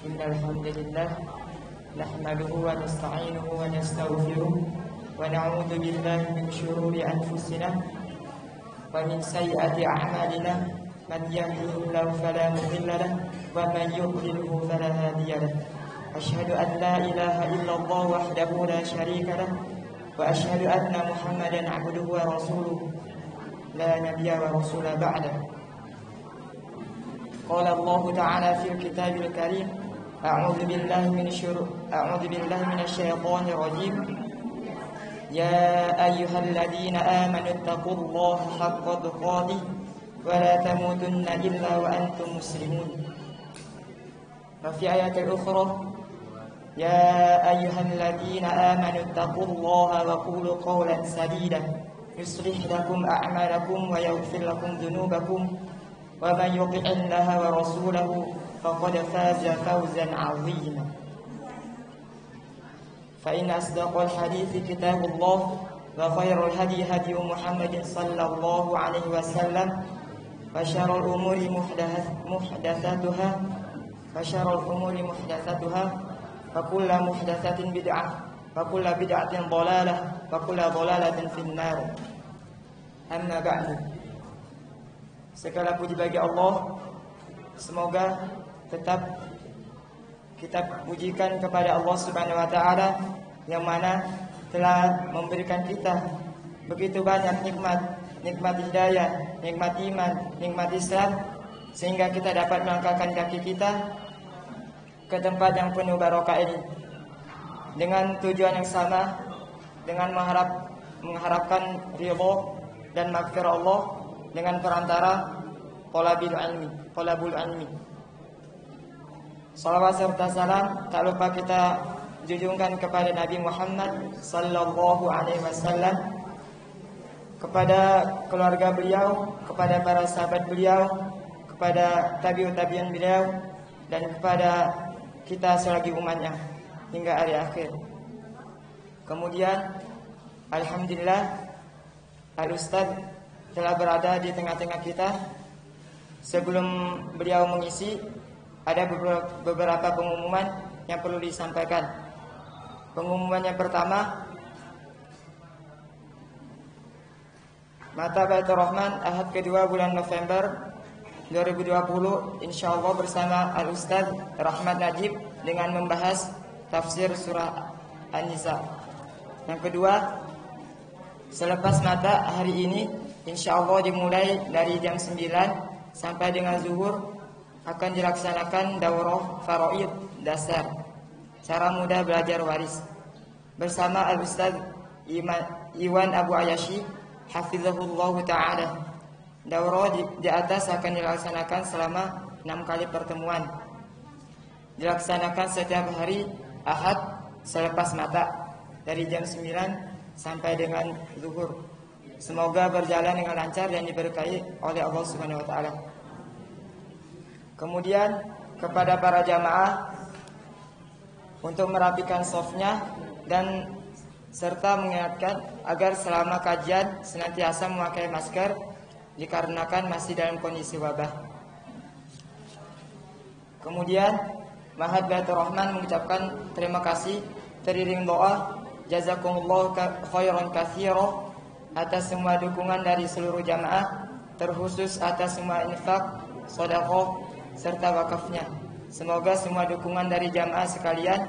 Innal hamdalillah nahmaduhu wa nasta'inuhu wa nastaghfiruh wa na'udzu billahi min shururi anfusina wa min sayyiati a'malina man yahdihillahu fala mudilla lahu wa man yudlilhu fala hadiya lahu. Asyhadu an la ilaha illallah wahdahu la syarika lahu wa asyhadu anna Muhammadan 'abduhu wa rasuluhu la nabiyya wa rasula ba'da. Qala Allah ta'ala fil kitabil karim a'udzu billahi minasy syaithanir rajim. Ya ayyuhalladzina amanu taqullaha haqqa tuqatih wa la tamutunna illa wa antum muslimun. Wa fi ayatil ukhra ya ayyuhalladzina amanu taqullaha wa qulu qawlan sadida yuslih lakum a'malakum wa yaghfir lakum dhunubakum wa man yuti'illaha wa rasulahu faqad faza fawzan 'azima. Fa in asdaqal hadithi kitabullah wa khairul hadi hadi Muhammadin sallallahu alaihi wasallam wa syarrul umuri muhdatsatuha wa kullu muhdatsatin bid'ah wa kullu bid'atin dhalalah wa kullu dhalalatin finnar. Amma ba'du. Segala puji bagi Allah. Semoga tetap kita pujikan kepada Allah Subhanahu wa taala yang mana telah memberikan kita begitu banyak nikmat hidayah, nikmat iman, nikmat Islam, sehingga kita dapat melangkahkan kaki kita ke tempat yang penuh barokah ini dengan tujuan yang sama, dengan mengharapkan ridho dan maghfirah Allah dengan perantara talabul ilmi. Salawat serta salam tak lupa kita junjungkan kepada Nabi Muhammad sallallahu alaihi wasallam, kepada keluarga beliau, kepada para sahabat beliau, kepada tabi'in beliau, dan kepada kita selagi umatnya hingga hari akhir. Kemudian alhamdulillah Al-Ustaz telah berada di tengah-tengah kita. Sebelum beliau mengisi, ada beberapa pengumuman yang perlu disampaikan. Pengumuman yang pertama, Mata Baitur Rahman Ahad kedua bulan November 2020 insyaallah bersama Al-Ustaz Rahmat Najib dengan membahas tafsir surah An-Nisa. Yang kedua, selepas mata hari ini insyaallah dimulai dari jam 9 sampai dengan zuhur akan dilaksanakan daurah faraid dasar cara mudah belajar waris bersama Al-Ustaz Iwan Abu Ayashi hafizahullah ta'ala. Daurah di atas akan dilaksanakan selama 6 kali pertemuan, dilaksanakan setiap hari Ahad selepas mata dari jam 9 sampai dengan zuhur. Semoga berjalan dengan lancar dan diberkahi oleh Allah Subhanahu wa taala. Kemudian kepada para jamaah untuk merapikan shafnya dan serta mengingatkan agar selama kajian senantiasa memakai masker dikarenakan masih dalam kondisi wabah. Kemudian Mahad Baitur Rahman mengucapkan terima kasih teriring doa jazakumullahu khairan katsira atas semua dukungan dari seluruh jamaah, terkhusus atas semua infak, sedekah serta wakafnya. Semoga semua dukungan dari jamaah sekalian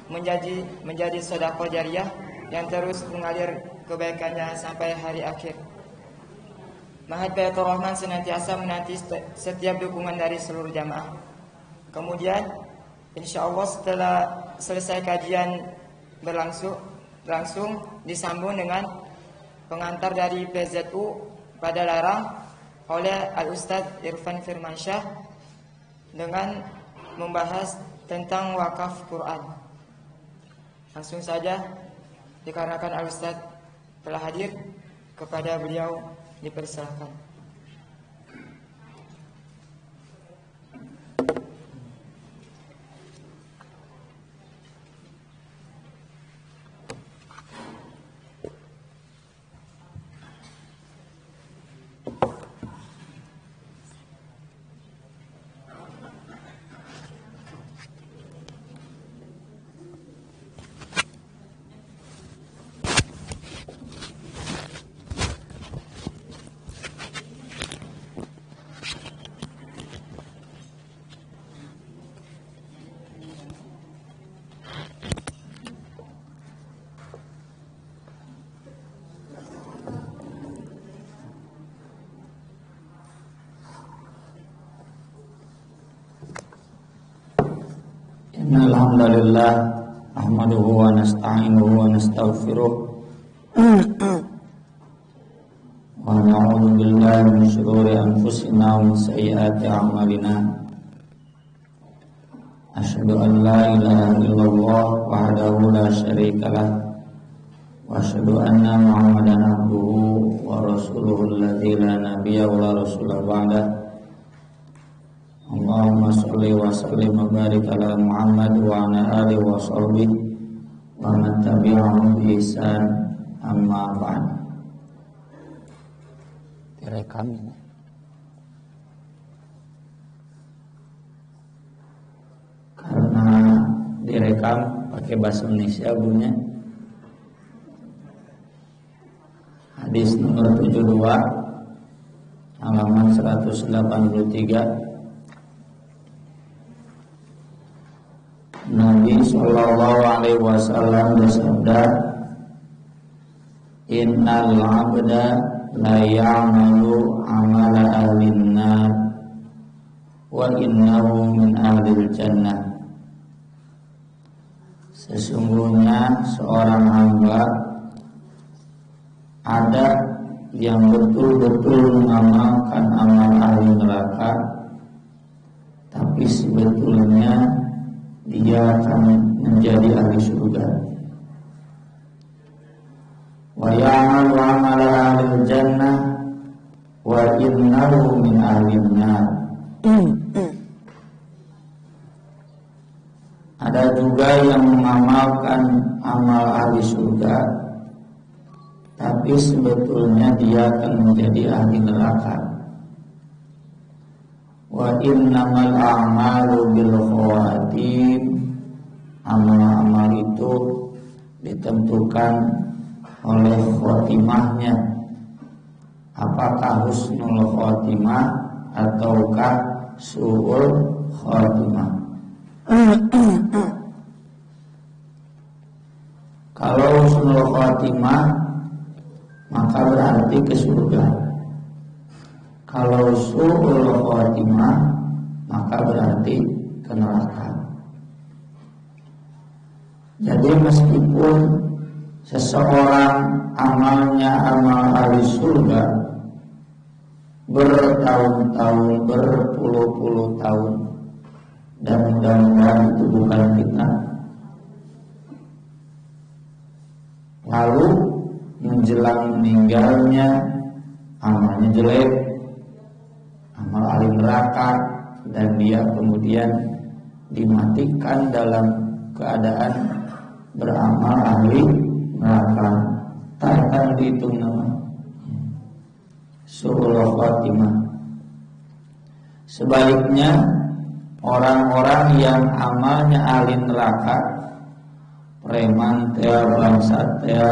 menjadi sedekah jariah yang terus mengalir kebaikannya sampai hari akhir. Mahad Baitur Rahman senantiasa menanti setiap dukungan dari seluruh jamaah. Kemudian insyaallah setelah selesai kajian berlangsung disambung dengan pengantar dari PZU pada Larang oleh Al-Ustaz Irfan Firmansyah dengan membahas tentang wakaf Quran. Langsung saja, dikarenakan Al-Ustaz telah hadir, kepada beliau dipersilakan. Alhamdulillah nahmaduhu wa nasta'inuhu wa nastaghfiruh wa na'udzu billahi min shururi anfusina wa min sayyiati a'malina. Asyhadu an la ilaha illallah wahdahu la syarikalah wa asyhadu anna Muhammadan abduhu wa rasuluhu alladzi la nabiyya wa la rasula ba'da. Allahumma sholli wa sallim wa barik ala Muhammad wa ala alihi wa sahbihi wa man tabi'ahum bi ihsan, amma ba'd. Direkam ini. Karena direkam pakai bahasa Indonesia bunyinya. Hadis nomor 72 halaman 183. Nabi sallallahu alaihi wasallam bersabda, innal 'abda la ya'malu 'amala ahlin nar wa innahu min ahlil jannah. Sesungguhnya seorang hamba ada yang betul-betul mengamalkan amal ahli neraka, tapi sebetulnya dia akan menjadi ahli surga. Wa ya'malu 'amala ahli jannah wa innahu min ahli nar. Ada juga yang mengamalkan amal ahli surga, tapi sebetulnya dia akan menjadi ahli neraka. Wa innamal a'malu bil khawatim. Amal-amal itu ditentukan oleh khotimahnya. Apakah husnul khotimah ataukah su'ul khotimah? Kalau husnul khotimah maka berarti ke surga. Kalau su'ul khotimah maka berarti ke neraka. Jadi meskipun seseorang amalnya amal ahli surga bertahun-tahun, berpuluh-puluh tahun, dan mudah-mudahan itu bukan fitnah, lalu menjelang meninggalnya amalnya jelek, amal ahli neraka, dan dia kemudian dimatikan dalam keadaan beramal ahli neraka, tak akan dihitung nama su'ul khotimah. Sebaliknya, orang-orang yang amalnya ahli neraka, preman teh, bangsat teh,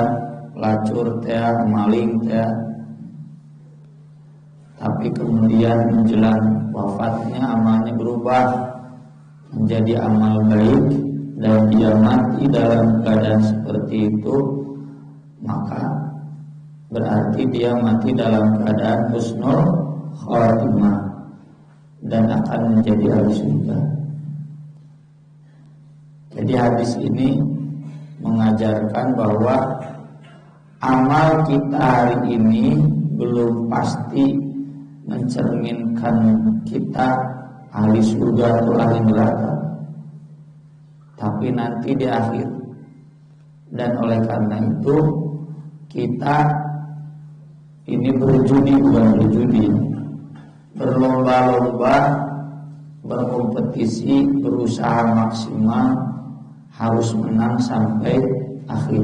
pelacur teh, maling teh, tapi kemudian menjelang wafatnya amalnya berubah menjadi amal baik dan dia mati dalam keadaan seperti itu, maka berarti dia mati dalam keadaan husnul khotimah dan akan menjadi ahli surga. Jadi hadis ini mengajarkan bahwa amal kita hari ini belum pasti mencerminkan kita ahli surga atau ahli neraka, tapi nanti di akhir. Dan oleh karena itu kita ini berjudi, bukan berjudi, berlomba-lomba, berkompetisi, berusaha maksimal, harus menang sampai akhir.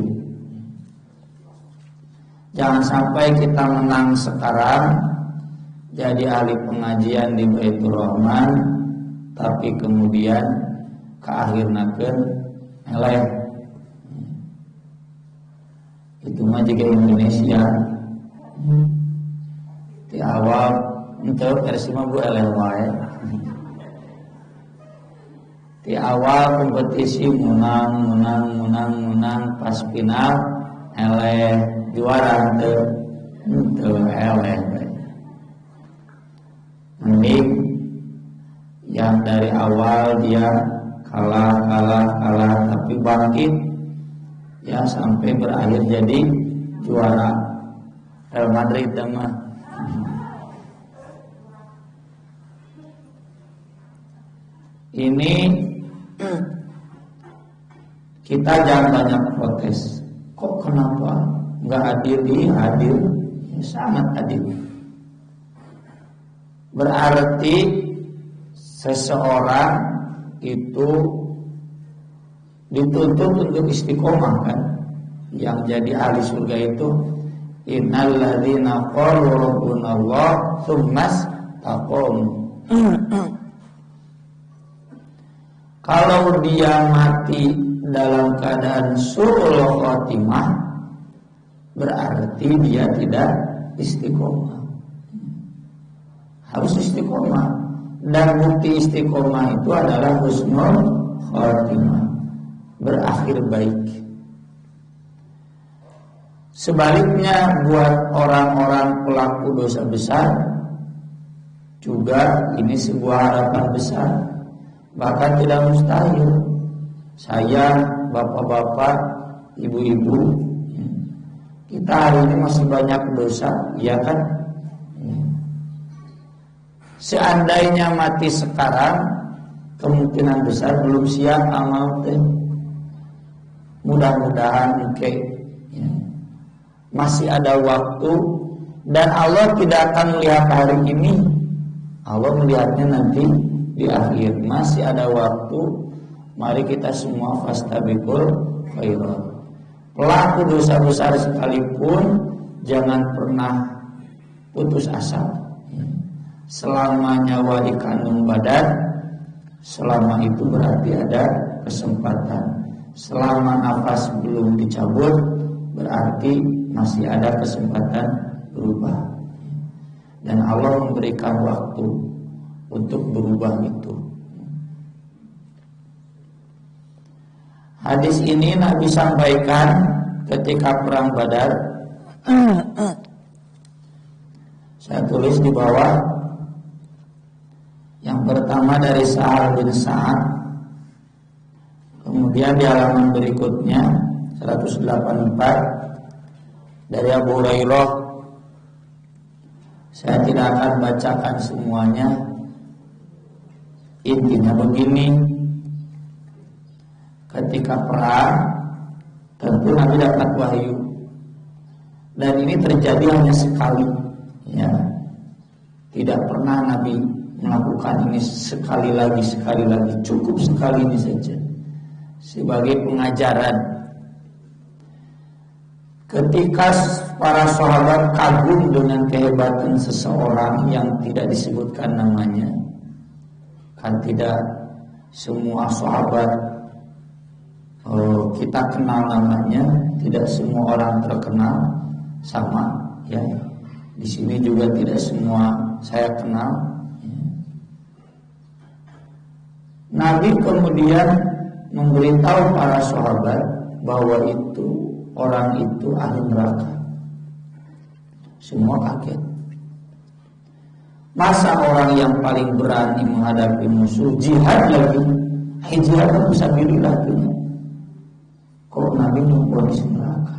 Jangan sampai kita menang sekarang jadi ahli pengajian di Baitur Rahman, tapi kemudian ke akhir nakeun eleh. Itu mah juga Indonesia. Di awal ente versi mah bu eleh wae. Di awal kompetisi menang, pas final eleh, juara ente eleh. Mending yang dari awal dia kalah tapi bangkit ya sampai berakhir jadi juara Real Madrid mah. Ini kita jangan banyak protes. Kok kenapa nggak hadir? Hadir, ya, sangat hadir. Berarti seseorang itu dituntut untuk istiqomah kan. Yang jadi ahli surga itu innal ladzina qalu rabbunallah tsummas taqamu. Kalau dia mati dalam keadaan su'ul khotimah, berarti dia tidak istiqomah. Harus istiqomah. Dan bukti istiqomah itu adalah husnul khotimah, berakhir baik. Sebaliknya buat orang-orang pelaku dosa besar juga ini sebuah harapan besar. Bahkan tidak mustahil. Saya, bapak-bapak, ibu-ibu, kita hari ini masih banyak dosa, ya kan? Seandainya mati sekarang, kemungkinan besar belum siap amal teh. Mudah-mudahan masih ada waktu, dan Allah tidak akan melihat hari ini. Allah melihatnya nanti di akhir. Masih ada waktu. Mari kita semua fastabiqul khairat. Pelaku dosa besar sekalipun jangan pernah putus asa. Selama nyawa di kandung badan, selama itu berarti ada kesempatan. Selama nafas belum dicabut, berarti masih ada kesempatan berubah. Dan Allah memberikan waktu untuk berubah itu. Hadis ini Nabi sampaikan ketika perang Badar. Saya tulis di bawah. Yang pertama dari Sa'ad bin Sa'ad. Kemudian di halaman berikutnya 184 dari Abu Hurairah. Saya tidak akan bacakan semuanya. Intinya begini, ketika perang tentu Nabi dapat wahyu, dan ini terjadi hanya sekali, ya. Tidak pernah Nabi melakukan ini sekali lagi, cukup sekali ini saja sebagai pengajaran. Ketika para sahabat kagum dengan kehebatan seseorang yang tidak disebutkan namanya, kan tidak semua sahabat kita kenal namanya, tidak semua orang terkenal sama, ya. Di sini juga tidak semua saya kenal. Nabi kemudian memberitahu para sahabat bahwa orang itu ahli neraka. Semua kaget. Masa orang yang paling berani menghadapi musuh jihad lagi, jihad fisabilillah tuh, kok Nabi memvonis neraka?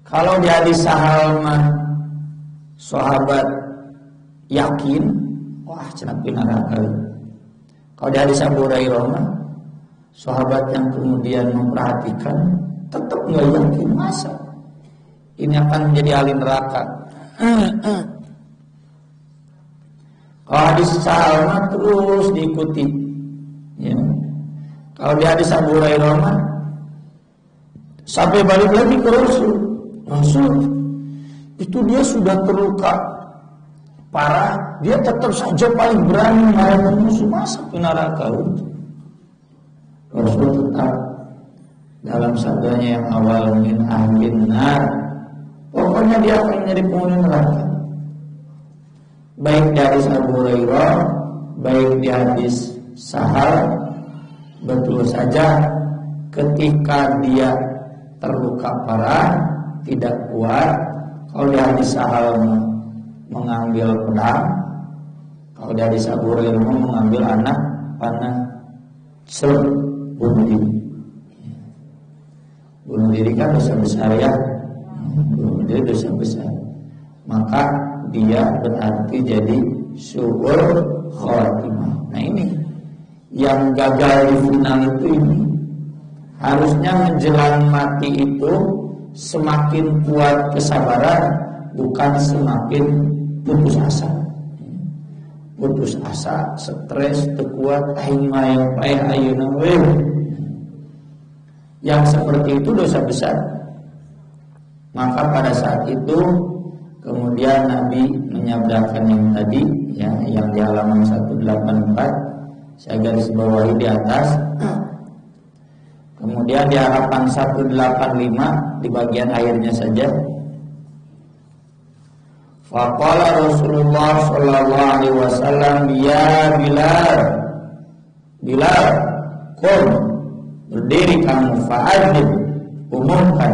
Kalau di hadis Sahal mah sahabat yakin, wah cenah neraka. Kalau di hadis Abu Hurairah mah sahabat yang kemudian memperhatikan tetap nggak yakin, masa ini akan menjadi ahli neraka. Kalau hadis Salman terus diikuti, ya. Kalau di hadis Abu Hurairah sampai balik lagi ke Rasul itu dia sudah terluka parah, dia tetap saja paling berani melawan musuh, masa ke neraka. Rasul tetap dalam sabdanya yang awal, min ahlin nar, pokoknya dia akan menjadi penghuni neraka. Baik di hadis Abu Hurairah, baik di hadis Sahal, betul saja ketika dia terluka parah, tidak kuat. Kalau di hadis Sahal mengambil pedang, kalau di hadis Abu Hurairah mengambil anak panah, bunuh diri. Bunuh diri kan dosa besar ya. Bunuh diri dosa besar. Maka dia berarti jadi su'ul khatimah. Nah ini yang gagal di final itu ini. Harusnya menjelang mati itu semakin kuat kesabaran, bukan semakin putus asa. Putus asa, stres, tekuat, aing mah yang paeh ayeuna we. Yang seperti itu dosa besar. Maka pada saat itu kemudian Nabi menyabdakan yang tadi ya, yang di halaman 184, saya garis bawahi di atas. Kemudian di halaman 185 di bagian akhirnya saja. Faqala Rasulullah sallallahu alaihi wasallam, ya Bilal, Bilal, qum, berdiri kamu, fa'adzin, umumkan,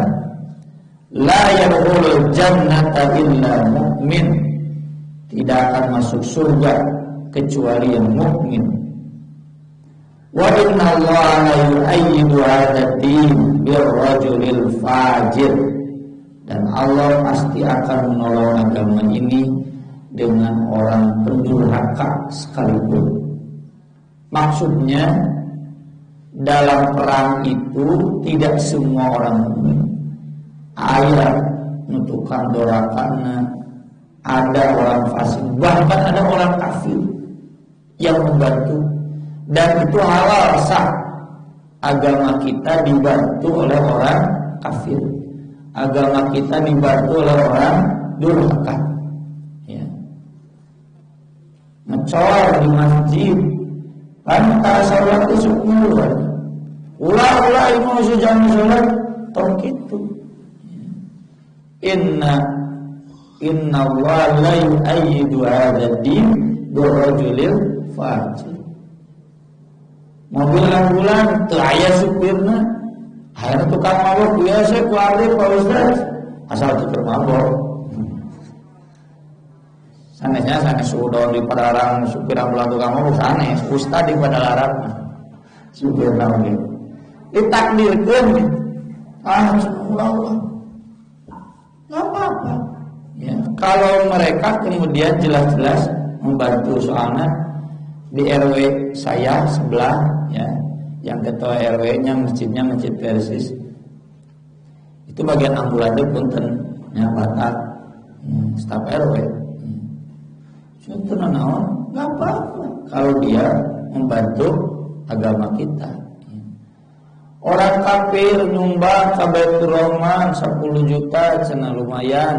la yadkhulul jannata illa mu'min, tidak akan masuk surga kecuali yang mukmin. Wa inna Allah la yu'ayyidu hadha ad-din birrajulil fajir, dan Allah pasti akan menolong agama ini dengan orang pendurhaka sekalipun. Maksudnya dalam perang itu tidak semua orang mukmin. Ayat nutukan dorakana, ada orang fasik, bahkan ada orang kafir yang membantu, dan itu halal sah. Agama kita dibantu oleh orang kafir, agama kita dibantu oleh orang durhaka. Ya. Ngecor di masjid, kan kalau sholat itu syukur. Ulah mau sejam sholat, tong gitu. Inna Allah la yu'ayyidu hadha ad-din birrajulil fajir. Mobil ambulan teu aya supirna, akhirnya tukang mabok biasa ku abdi Pak Ustaz, asal teu mabok. Sanesnya sanes sudon di Padalarang supir ambulan tukang mabok sanes, ustad di Padalarang supir naon ditakdirkeun Allah. Enggak apa-apa. Ya, kalau mereka kemudian jelas-jelas membantu, soalnya di RW saya sebelah ya, yang ketua RW-nya masjidnya Masjid Persis. Itu bagian ambulannya punten ya batak staf RW. Contohnya naon? Enggak apa-apa kalau dia membantu agama kita. Orang kafir nyumbang ke Baitur Rahman 10 juta, cenah lumayan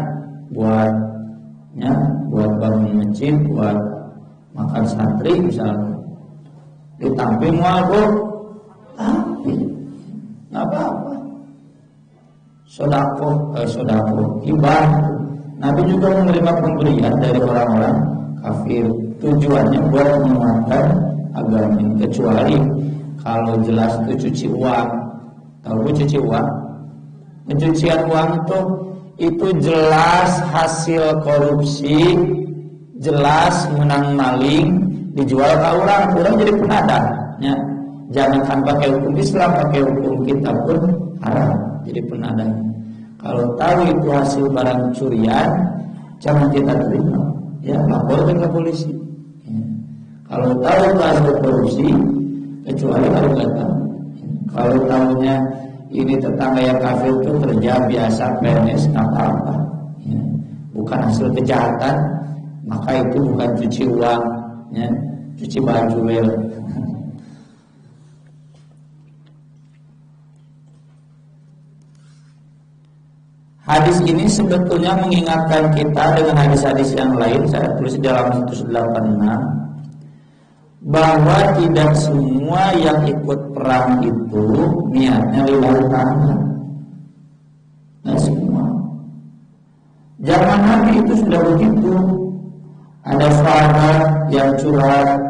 buat bangun masjid, buat makan santri misalnya. Ditampi moal bu, tapi nggak apa-apa. Sodako, hibah. Nabi juga menerima pemberian dari orang-orang kafir. Tujuannya buat menguatkan agama ini, kecuali kalau jelas itu cuci uang. Tahu cuci uang? Pencucian uang itu jelas hasil korupsi, jelas menang maling, dijual ke orang jadi penadah. Ya. Jangankan pakai hukum Islam, pakai hukum kita pun haram jadi penadah. Kalau tahu itu hasil barang curian, jangan kita terima. Ya, laporkan ke polisi. Ya. Kalau tahu itu hasil korupsi, kecuali kalau nggak tahu. Kalau tahunya ini tetangga yang kafir itu kerja biasa PNS, nggak apa-apa. Ya. Bukan hasil kejahatan, maka itu bukan cuci uang, ya. Cuci baju wel. Hadis ini sebetulnya mengingatkan kita dengan hadis-hadis yang lain. Saya tulis di dalam 186. Bahwa tidak semua yang ikut perang itu niatnya lillahi ta'ala. Nah semua. Zaman Nabi itu sudah begitu. Ada sahabat yang curhat,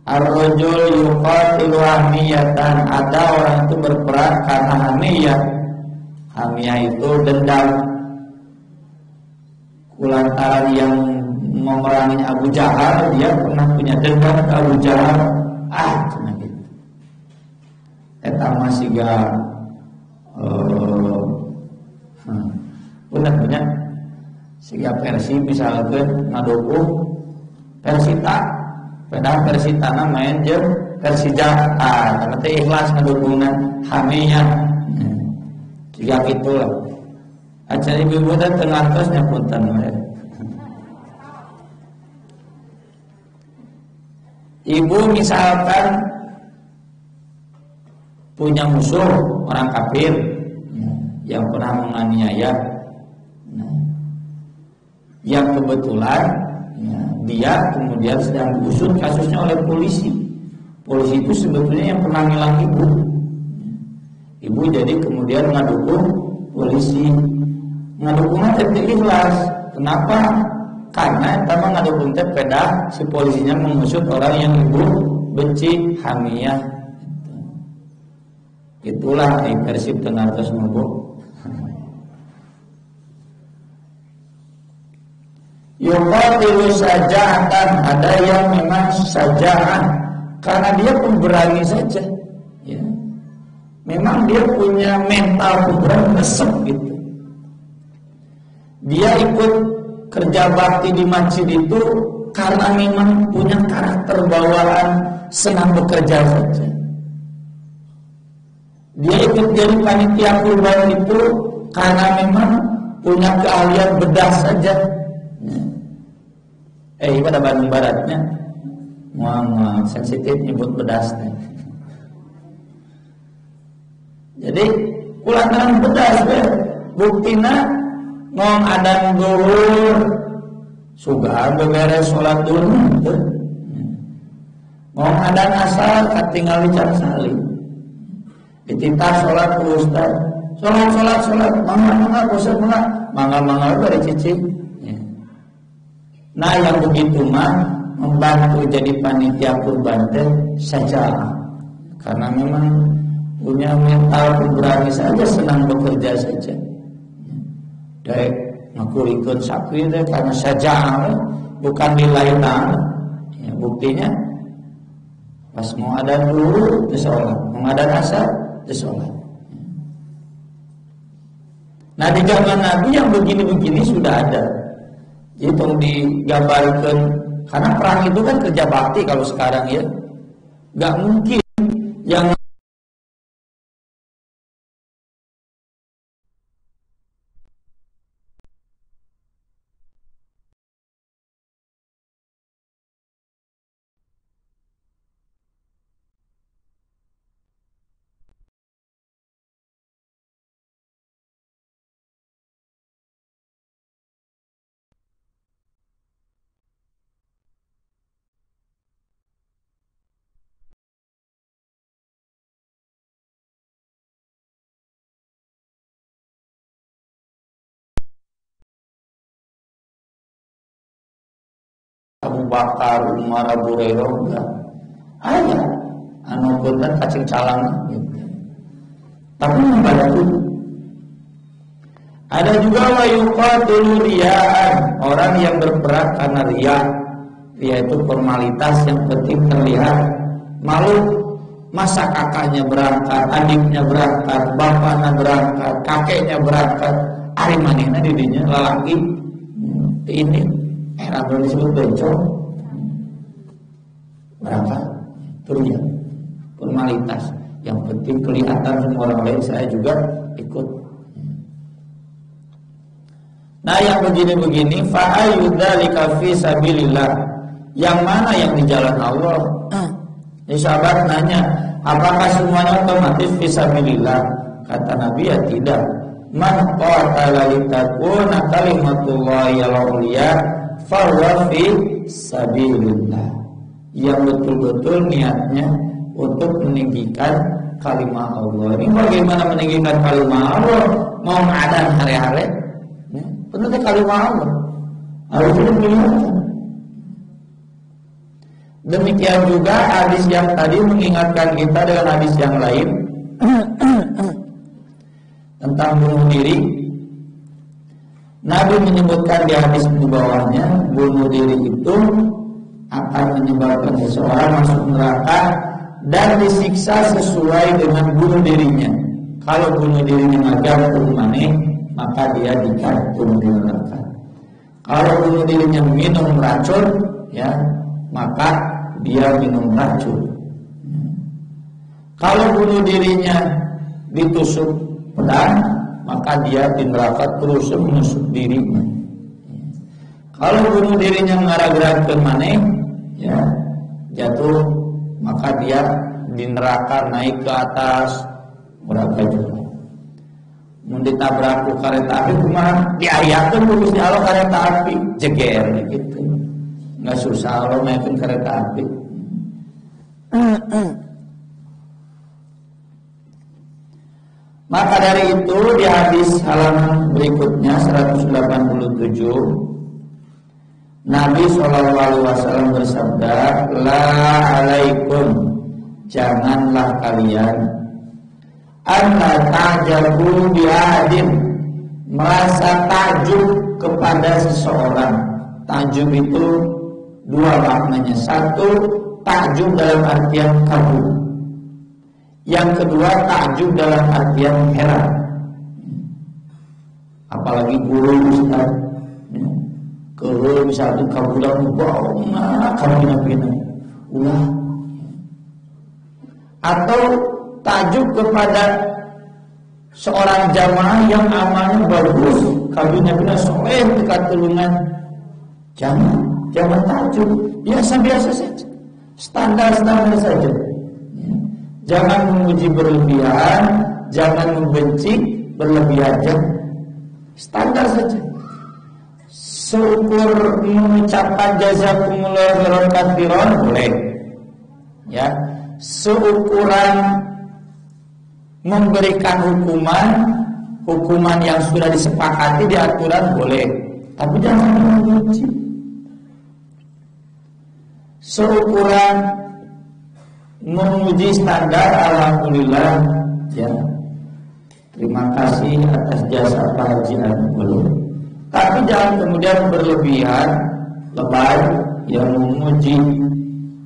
ar-rajul yuqatilu hamiyatan, ada orang itu berperang karena hamiyah. Hamiyah itu dendam. Kulantaran yang memerangi Abu Jahal, dia pernah punya dendam ke Abu Jahal. cenah gitu. Eta masih gak bener-bener siga Persi misalkan ngadukung Persita, padahal Persita main jeung Persija, karena teh ikhlas ngadukungna Hamiyah. Siga kitulah. Acara ibu teh teu ngantos nyapunten we. Ibu misalkan punya musuh orang kafir yang pernah menganiaya, yang kebetulan dia kemudian sedang diusut kasusnya oleh polisi. Polisi itu sebetulnya yang pernah ngilang ibu. Ibu jadi kemudian ngadukung polisi. Ngadukungnya tidak ikhlas. Kenapa? Karena pertama ngadukung teh peda si polisinya mengusut orang yang ibu benci, Hamiyah. Itulah Persib tengatos mabuk. Yuqatilu saja'atan, ada yang memang saja'an karena dia pemberani saja, ya. Memang dia punya mental pemberani, resep gitu. Dia ikut kerja bakti di masjid itu karena memang punya karakter bawaan senang bekerja saja. Dia ikut jadi panitia kurban itu karena memang punya keahlian bedah saja. Pada Bandung Baratnya muang sensitif nyebut bedas. Jadi kulantaran bedas buktina ngong adan zuhur suga beberes salat duhur ngong adan asar katinggal dicar salih dititah salat ku ustaz salat mangga bosan mangga bari cicing. Nah yang begitu mah membantu jadi panitia kurban teh saja karena memang punya mental pemberani saja, senang bekerja saja. Dek ngakurikeun sakri teh karena saja bukan nilai ta'ala. Ya, buktinya pas mau ada dulu teu salat, mau ada asar teu salat. Nah di zaman Nabi yang begini-begini sudah ada. Itu digambarkan karena perang itu kan kerja bakti kalau sekarang ya nggak mungkin yang Abu Bakar, Umar, Abu Hurairah enggak ada anu punten kacing calang gitu. Tapi membantu. Ada juga wa yuqatilu riya'an, orang yang berperang karena riya. Riya itu formalitas yang penting terlihat. Malu masa kakaknya berangkat, adiknya berangkat, bapaknya berangkat, kakeknya berangkat, ari manehna di dinya lalaki ini era belum disebut bencong berangkat turunnya formalitas yang penting kelihatan semua orang lain saya juga ikut. Nah yang begini-begini fa'ayyudzalika fi sabilillah, yang mana yang di jalan Allah. Ini sahabat nanya, apakah semuanya otomatis fi sabilillah? Kata Nabi ya tidak. Man qatala litakuna kalimatullahi al-ulya fahuwa fi sabilillah, yang betul-betul niatnya untuk meninggikan kalimat Allah. Ini bagaimana meninggikan kalimat Allah? Mau ngadan hari-hari benar kalimat Allah harus dimuliakan. Demikian juga hadis yang tadi mengingatkan kita dengan hadis yang lain tentang bunuh diri. Nabi menyebutkan di hadis di bawahnya, bunuh diri itu akan menyebabkan seseorang masuk neraka dan disiksa sesuai dengan bunuh dirinya. Kalau bunuh dirinya ngagantung maneh, maka dia digantung di neraka. Kalau bunuh dirinya minum racun, ya, maka dia minum racun. Kalau bunuh dirinya ditusuk pedang, maka dia di neraka terus menusuk dirinya. Kalau bunuh dirinya ngarag-ragkeun maneh, ya, jatuh, maka dia di neraka naik ke atas neraka juga. Mun ditabrak ku kareta api kumaha diayakeun ku Gusti Allah kareta api jeger gitu. Enggak susah Allah naikeun kareta api. Maka dari itu di hadis halaman berikutnya 187 Nabi SAW bersabda, la alaikum, janganlah kalian anna ta'jabu bi'adin, merasa takjub kepada seseorang. Takjub itu dua maknanya. Satu, takjub dalam artian kagum. Yang kedua, takjub dalam artian heran. Apalagi guru ustaz, kalau misalnya kamu udah bawa kamu bina-bina ulah. Atau takjub kepada seorang jamaah yang amalnya bagus, kamu bina-bina soleh dekat tulungan. Jangan takjub, biasa-biasa saja, standar-standar saja. Jangan memuji berlebihan, jangan membenci berlebihan, standar saja. Seukur mengucapkan jazakumullah khairan katsiran boleh, ya. Seukuran memberikan hukuman yang sudah disepakati di aturan boleh, tapi jangan memuji. Seukuran memuji standar alhamdulillah, ya. Terima kasih atas jasa Pak Haji boleh. Tapi jangan kemudian berlebihan, lebay, yang memuji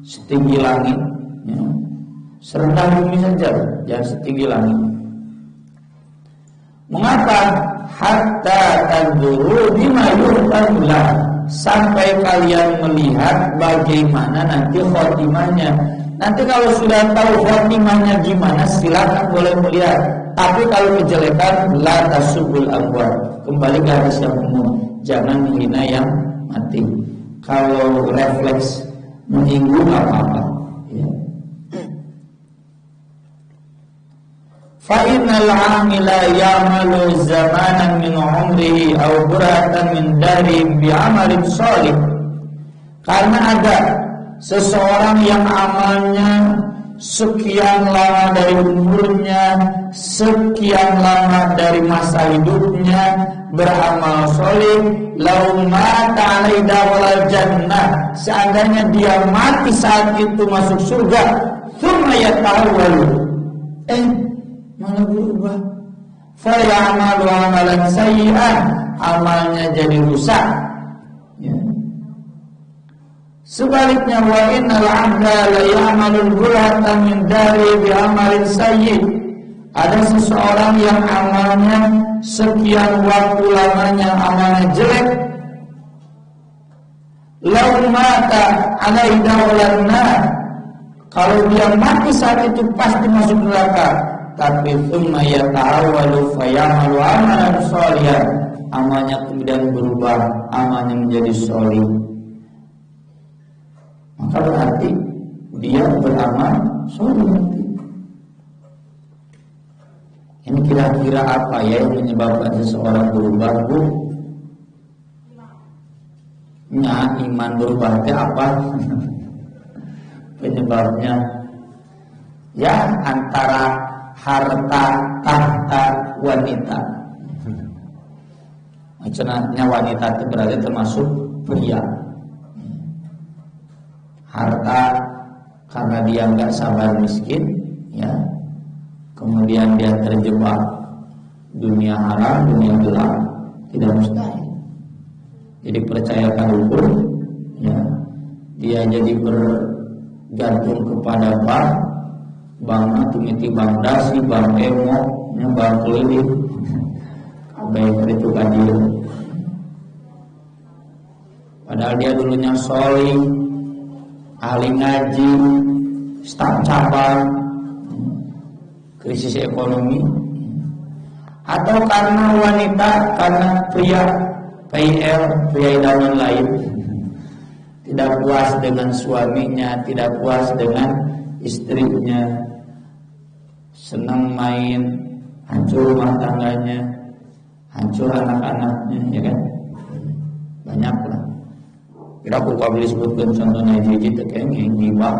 setinggi langit, ya. Serendah bumi saja, jangan setinggi langit. Mengapa? Hatta tanzuru bima yu'tamulah, sampai kalian melihat bagaimana nanti khotimahnya. Nanti kalau sudah tahu khotimahnya gimana, silakan boleh melihat. Tapi kalau kejelekan, la tasubul amwat, kembali ke hadis yang umum, jangan menghina yang mati. Kalau refleks menyinggung apa-apa, ya. Fa innal 'amila ya'malu zamanan min 'umrihi aw buratan min dari bi 'amalin shalih. Karena ada seseorang yang amalnya sekian lama dari umurnya, sekian lama dari masa hidupnya beramal soleh, lau mata alaida wal jannah, seandainya dia mati saat itu masuk surga, thumma yatahawwalu, malah berubah, fa ya'malu amalan sayyi'an, amalnya jadi rusak, ya. Sebaliknya, wa innal 'abda la ya'malul burhatan min dari bi amalin sayyi'. Ada seseorang yang amalnya sekian waktu lamanya amalnya jelek. Lau mata 'alaihi dawlanna, kalau dia mati saat itu pasti masuk neraka. Tapi tsumma yata'awwalu fa ya'malu amalan shalihan, amalnya kemudian berubah, amalnya menjadi sholih. Maka berarti dia beramal soleh. Ini kira-kira apa ya yang menyebabkan seseorang berubah, Bu? Iman berubah itu apa? Penyebabnya ya antara harta tahta wanita. Maksudnya wanita itu berarti termasuk pria. Harta karena dia nggak sabar miskin, ya. Kemudian dia terjebak dunia haram, dunia gelap, tidak mustahil. Jadi percayakan hukum, ya. dia jadi bergantung kepada bank tumiti bank dasi, bank emo, bank keliling, kabeh itu kadir. Padahal dia dulunya solih, ahli ngaji, staf cabang, krisis ekonomi, atau karena wanita, karena pria PIL, pria idaman lain, tidak puas dengan suaminya, tidak puas dengan istrinya, senang main, hancur rumah tangganya, hancur anak-anaknya, ya kan? Banyak lah. Kira aku kalau disebutkan contohnya hiji kayaknya yang gibah.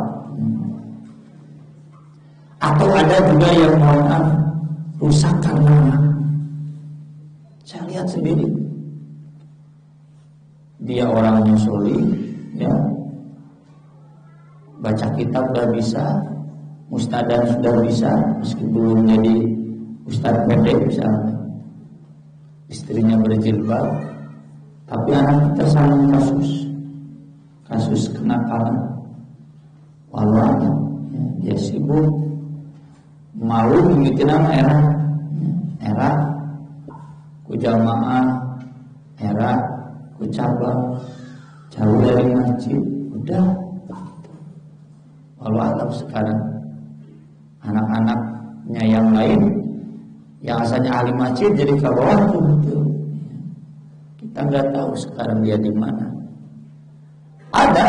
Atau ada juga yang mohon maaf rusak karena saya lihat sendiri. Dia orangnya solih, ya, baca kitab sudah bisa, mustadan sudah bisa, meski belum jadi ustadz PD misalnya. Istrinya berjilbab, tapi anak tersandung kasus kenakalan. Walau dia sibuk, malu begitu nama era ku jamaah, era ku cabang, jauh dari masjid, udah. Walau alam sekarang anak-anaknya yang lain yang asalnya ahli masjid jadi ke bawah tuh. Kita nggak tahu sekarang dia di mana. Ada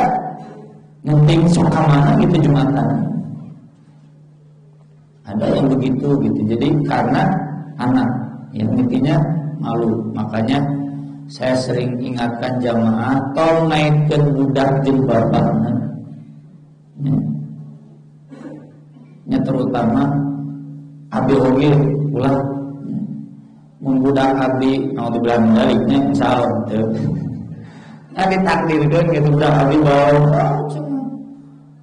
ngeting sok mana gitu Jumatan. Ada yang begitu gitu. Jadi karena anak yang intinya malu. Makanya saya sering ingatkan jamaah tol naikkan budak jilbaban. Ya terutama abi oge ulah membudak abi mau dibilang baliknya insyaallah teu. Nah ditakdirkan gitu budak abi bawa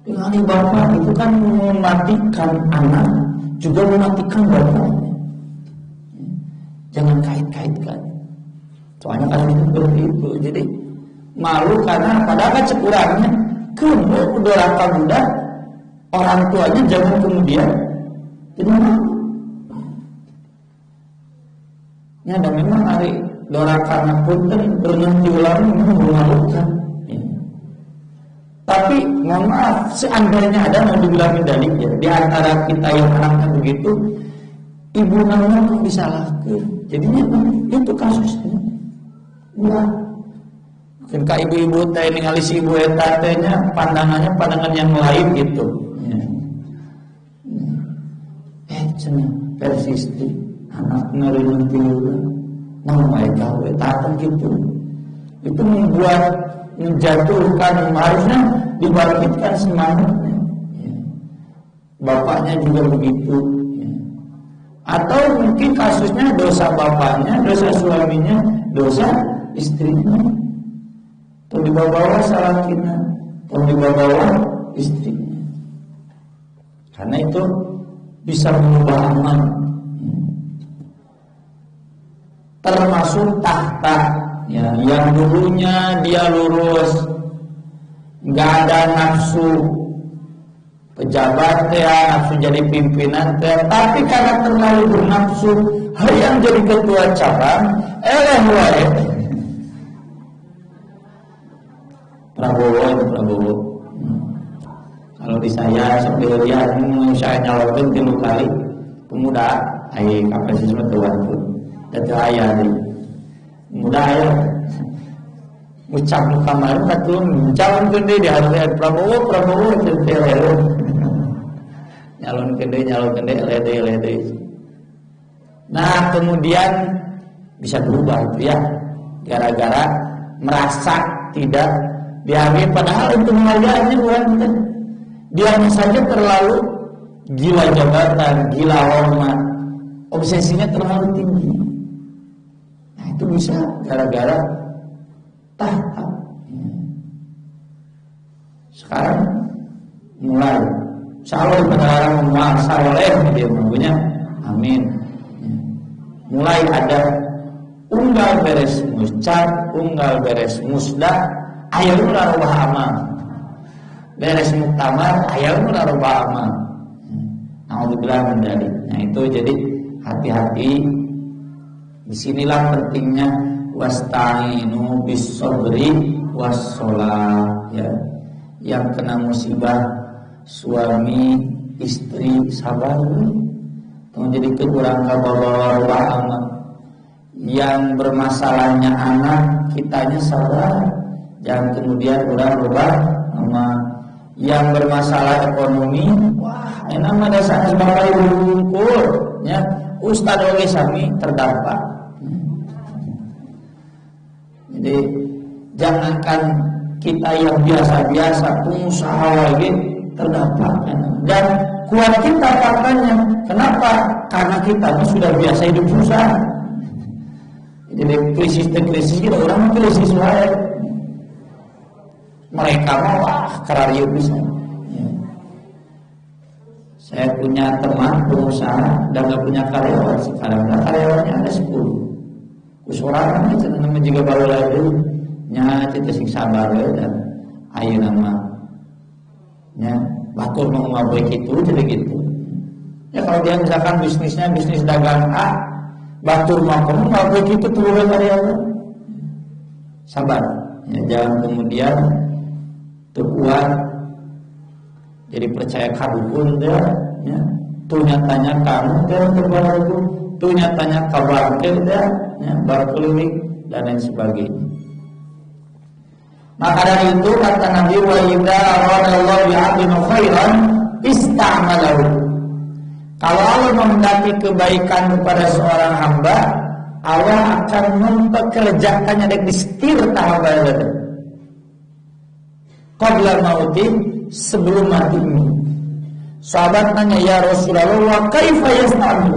dengan bapak itu kan mematikan anak juga mematikan bapak. Jangan kait-kaitkan. Soalnya kalau itu seperti itu. Jadi malu karena padahal kan sekurangnya kemudian udah rata budak orang tuanya jangan kemudian jadi malu. Ya dan memang hari doraka anak punten pernah diulangi memang memalukan. Ya. Tapi mohon maaf, seandainya ada mau dibilang medali ya, di antara kita yang anaknya begitu, ibu namanya disalahkan. Jadinya itu kasusnya. Wah, mungkin kak ibu-ibu teh ningali si ibu eta tehnya pandangan yang lain gitu. Ya. Cenah persistif. Anak ngerenung tiluran namanya gawe tatang gitu. Itu membuat menjatuhkan, harusnya dibangkitkan semangatnya ya. Bapaknya juga begitu ya. Atau mungkin kasusnya dosa bapaknya, dosa suaminya, dosa istrinya, atau dibawa salah kita, atau dibawa istrinya. Karena itu bisa mengubah amal. Termasuk tahta ya, yang dulunya dia lurus, nggak ada nafsu pejabat ya, nafsu jadi pimpinan ya, tapi karena terlalu bernafsu yang jadi ketua cabang wae Prabowo. Kalau di saya sampai lihat saya nyalokin 3 kali pemuda ai kapasitas tuan tuh ayah nih, mudah ya, ucap kamar betul, calon gede di hari Prabowo tertelo, nyalon gede, lede. Nah kemudian bisa berubah itu ya, gara-gara merasa tidak dihargai, padahal itu penghargaannya bukan dia saja terlalu gila jabatan, gila hormat, obsesinya terlalu tinggi. Itu bisa gara-gara tahta. Sekarang mulai saleh pada orang saleh dia punya, amin. Mulai ada unggal beres muscap, unggal beres musda, ayo rubah amal. beres muktamar aya nu loba amal. Alhamdulillah menjadi. Nah itu jadi hati-hati. Disinilah pentingnya wasta'inu bis-sabri was-shalah ya. Yang kena musibah suami istri sabar. Jadi kurang kabawa amal. Yang bermasalahnya anak kitanya sabar. Jangan kemudian kurang rubah sama yang bermasalah ekonomi. Wah, enak mah dasar bapak ibu bungkul ya. Ustaz oge sami terdampak. Jadi jangankan kita yang biasa-biasa pengusaha lagi terdampak dan kuat kita faktanya. Kenapa? Karena kita sudah biasa hidup susah. Jadi krisis kita orang krisis wae. Mereka mau kararieu bisa. Ya. Saya punya teman pengusaha dan gak punya karyawan sekarang. Nah, karyawannya ada 10. Usuran aja namanya juga baru lagi. Nya kita sing sabar dan ayeuna mah. Ya, batur mau ngaboy kitu jadi gitu. Ya kalau dia misalkan bisnisnya bisnis dagang A, batur mah komo ngaboy kitu tuluy karyawan. Sabar. Ya, jangan kemudian kuat jadi percaya kadukun dia ya. Tuh nyatanya kamu dia terbaru, tuh nyatanya kabar dia ya, berkeliling dan lain sebagainya. Maka dari itu kata Nabi wa idza aradallahu bi'abdin khairan ista'malahu. Kalau Allah menghendaki kebaikan kepada seorang hamba, Allah akan mempekerjakannya dek disetir tahap itu. Qabla mauti, sebelum matinya. Sahabat tanya, ya Rasulullah, wa kaifa yasta'mil?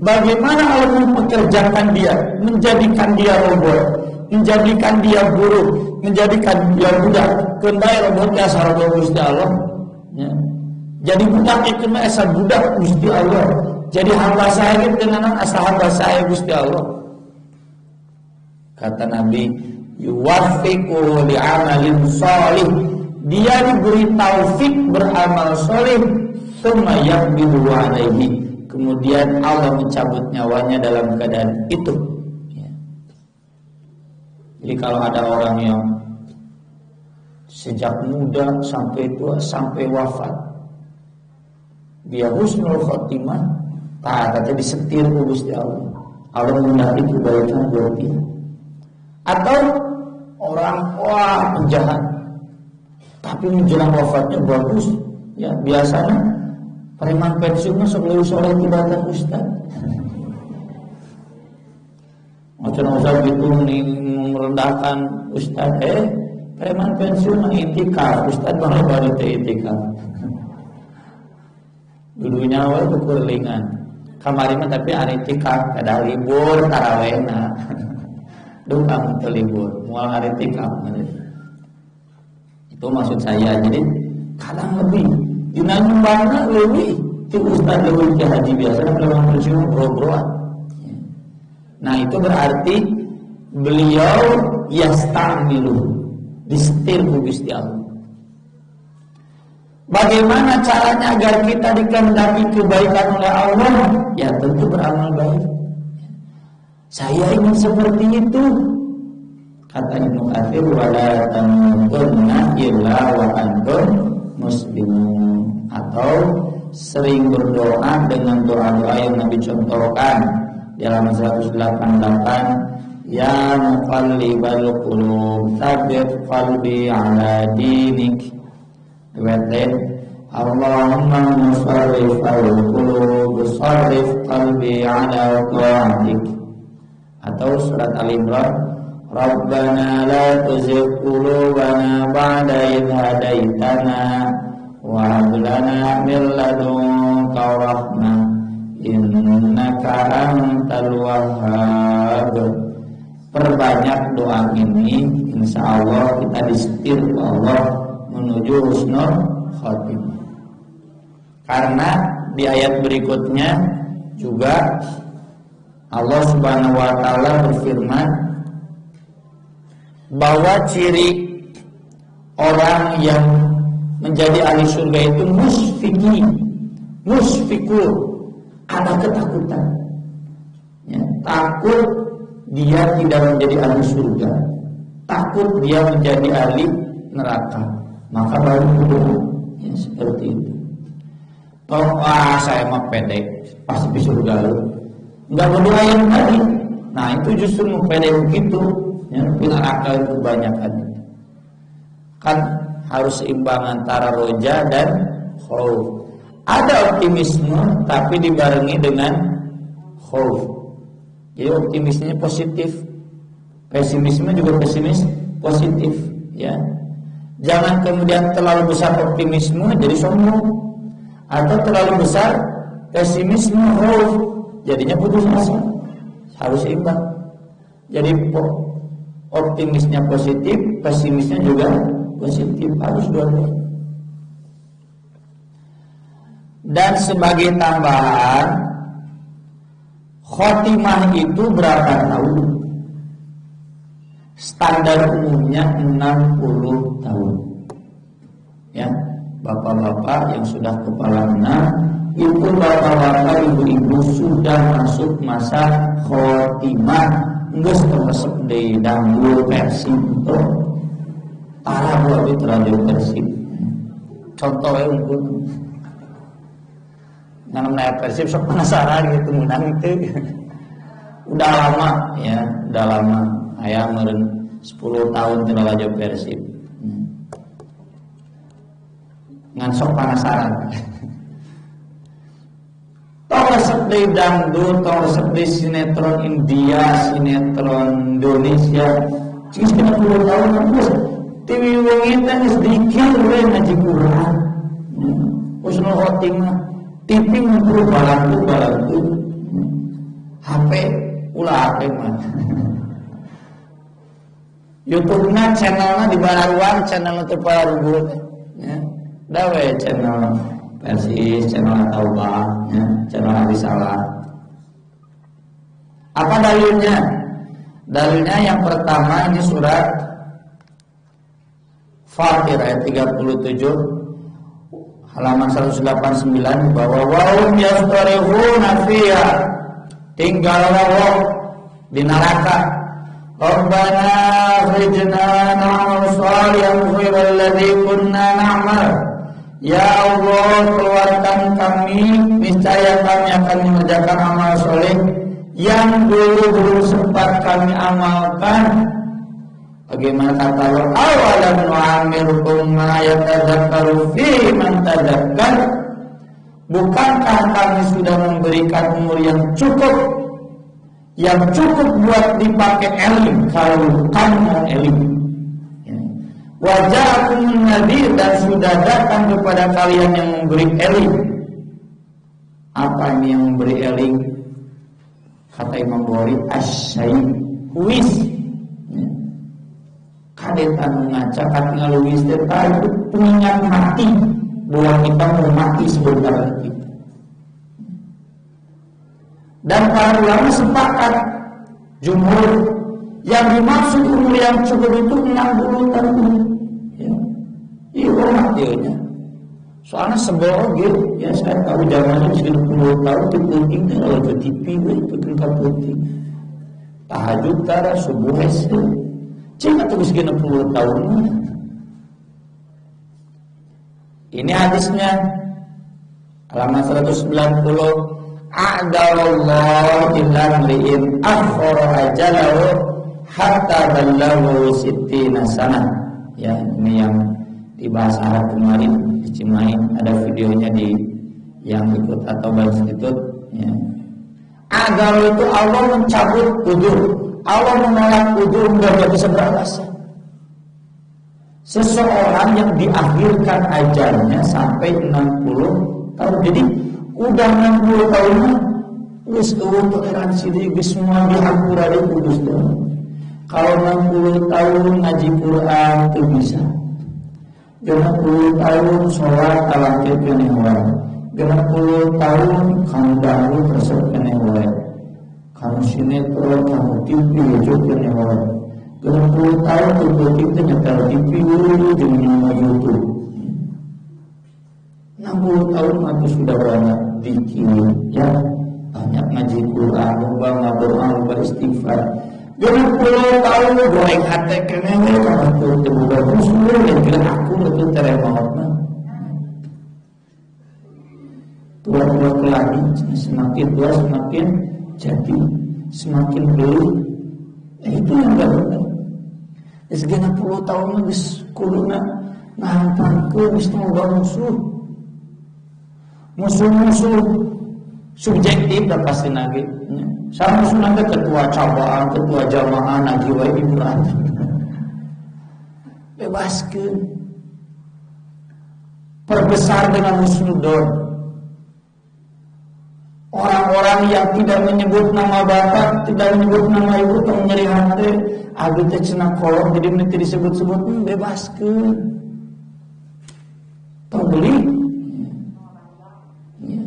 Bagaimana Allah mempekerjakan dia, menjadikan dia robot, menjadikan dia buruh, menjadikan dia budak? Kendai robotnya asal robot Gusti Allah. Ya. Jadi budak itu mah asal budak Gusti Allah. Jadi hamba saya itu dengan asal hamba saya Gusti Allah. Kata Nabi, yuwaffiqu li'amalin shalih. Dia diberi taufik beramal saleh, tsumma yaqbidu alaihi. Kemudian Allah mencabut nyawanya dalam keadaan itu. Ya. Jadi kalau ada orang yang sejak muda sampai tua sampai wafat, dia husnul khotimah, katanya disetir ku Gusti Allah. Allah menghendaki kebaikan buat dia. Atau orang penjahat tapi menjelang wafatnya bagus ya, biasanya preman pensiunnya sebelum soleh tibatan ustaz macam ustaz itu merendahkan ustaz preman pensiun itikaf ustaz malah baru itikaf dulunya awal kekurlingan kamari mah tapi hari itikaf ada libur tarawehna dukang itu libur mual hari itikaf itu maksud saya. Jadi kadang lebih dina nyumbangna leuwih ti ustaz leuwih ke haji biasa preman pensiun bro-broan. Nah itu berarti beliau yastamilu disetir ku Gusti Allah. Bagaimana caranya agar kita dikehendaki kebaikan oleh Allah? Ya tentu beramal baik. Saya ingin seperti itu. Kata Ibnu Katsir, wala tamutunna illa wa antum muslimun. Atau sering berdoa dengan doa-doa yang Nabi contohkan dalam 188, ya muqallibal qulub tsabbit qalbi ala dinik. Riwayat Allahumma musarrifal qulub sarrif qalbi ala ta'atik. Atau surat Al-Imran, Rabbana la tuzigh qulubana ba'da idh hadaitana wa hab lana min ladunka rahmah innaka antal wahhab. Perbanyak doa ini, insyaallah kita disetir Allah menuju husnul khotimah. Karena di ayat berikutnya juga Allah Subhanahu wa taala berfirman bahwa ciri orang yang menjadi ahli surga itu musfikul, ada ketakutan. Ya, takut dia tidak menjadi ahli surga, takut dia menjadi ahli neraka, maka baru berdoa. Ya, seperti itu. Kalau saya mah pede pasti di surga lu, nggak berdoa yang tadi. Nah itu justru pede begitu. Ya, neraka itu kebanyakan. Kan harus seimbang antara roja dan khauf. Ada optimisme tapi dibarengi dengan khauf. Jadi optimisnya positif, pesimisme juga positif, ya. Jangan kemudian terlalu besar optimisme jadi sombong, atau terlalu besar pesimisme khauf jadinya putus asa. Harus seimbang. Jadi optimisnya positif, pesimisnya juga positif, harus dua-duanya. Dan sebagai tambahan, khotimah itu berapa tahun? Standar umumnya 60 tahun. Ya, bapak-bapak yang sudah kepala 6, itu bapak-bapak, ibu-ibu sudah masuk masa khotimah. Nggak termasuk di dangdut Persib itu. Parah buat itu radio Persib. Contohnya unggul. Yang namanya Persib sok penasaran gitu menang itu. Udah lama ya, udah lama. Ayah meren 10 tahun di radio Persib. Ngan sok penasaran. Tong resep di dangdut, tong resep di sinetron India, sinetron Indonesia. Cik 10 tahun terus. TV wong kita sedikit ngaji Quran. Husnul khotimah. TV ngumpul balantu. HP ulah HP mah. YouTube-na channelna di bararuan, channel teu pararugut. Ya. Da we channel Persis, channel Taubah, ya, channel Risalah. Apa dalilnya? Dalilnya yang pertama ini surat Fatir ayat 37 halaman 189 bahwa wa'um yastarihuna fiha, tinggal wa'um di neraka. Rabbana akhrijna na'mal shalihan ghairal ladzi kunna na'mal. Ya Allah, keluarkan kami, niscaya kami akan mengerjakan amal soleh yang dulu belum sempat kami amalkan. Bagaimana kata Allah, awalam nu'amirkum ma yatadzakkaru fi man tadzakkar. Bukankah kami sudah memberikan umur yang cukup buat dipakai elim kalau kamu mau elim. Waja'akumun nadir, dan sudah datang kepada kalian yang memberi eling. Apa ini yang memberi eling? Kata Imam Bukhari, as-syai' wis. Kadetan mengaca kata ngaluwis detail itu pengingat mati bahwa kita mau mati sebentar lagi. Dan para ulama sepakat jumhur yang dimaksud umur yang cukup itu 60 tahun. Ya. Iya matinya. Soalnya sebelum gitu, ya saya tahu zamannya 60 tahun itu penting kalau ke TV itu kan penting. Tahajud tara subuh esok. Cina terus 60 tahun. Ini hadisnya halaman 190. A'dallahu illa mri'in akhara ajalahu hatta balaghu 60 sanah. Ya, ini yang dibahas Arab kemarin di Cimahi, ada videonya di yang ikut atau balas ikut ya. A'dalu itu Allah mencabut udzur. Allah menolak udzur, enggak bisa beralasan. Seseorang yang diakhirkan ajalnya sampai 60 tahun. Jadi udah 60 tahun geus eueuh toleransi deui, geus semua dihampura deui kudus deui. Kalau 60 tahun ngaji Quran itu bisa. 60 tahun sholat ala kene wae. 60 tahun kamu dahulu resep kene wae. Kamu sinetron, kamu TV, juga yang lain. 60 tahun itu kita nyetel TV dulu dengan nama YouTube. itu sudah banyak zikir, ya, banyak ngaji Quran, banyak doa, beristighfar. Jangan pulau tahu goreng hati kene kalau itu bukan muslim yang kira aku itu teremot mah. Tua-tua kelani semakin tua semakin jadi, semakin beli. Itu yang enggak benar. Segena 10 tahun geus kuduna ngahampankeun geus tangga musuh. Musuh-musuh subjektif da pasti nage. Sama musuh nage ketua cabang, ketua jamaah nage wae berat. Bebaskeun. Perbesar dengan husnudon. Orang-orang yang tidak menyebut nama bapak, tidak menyebut nama ibu, atau nyeri hati, abdi teh cenah kolot, jadi mesti disebut-sebut, bebaskeun. Tong beli. Ya.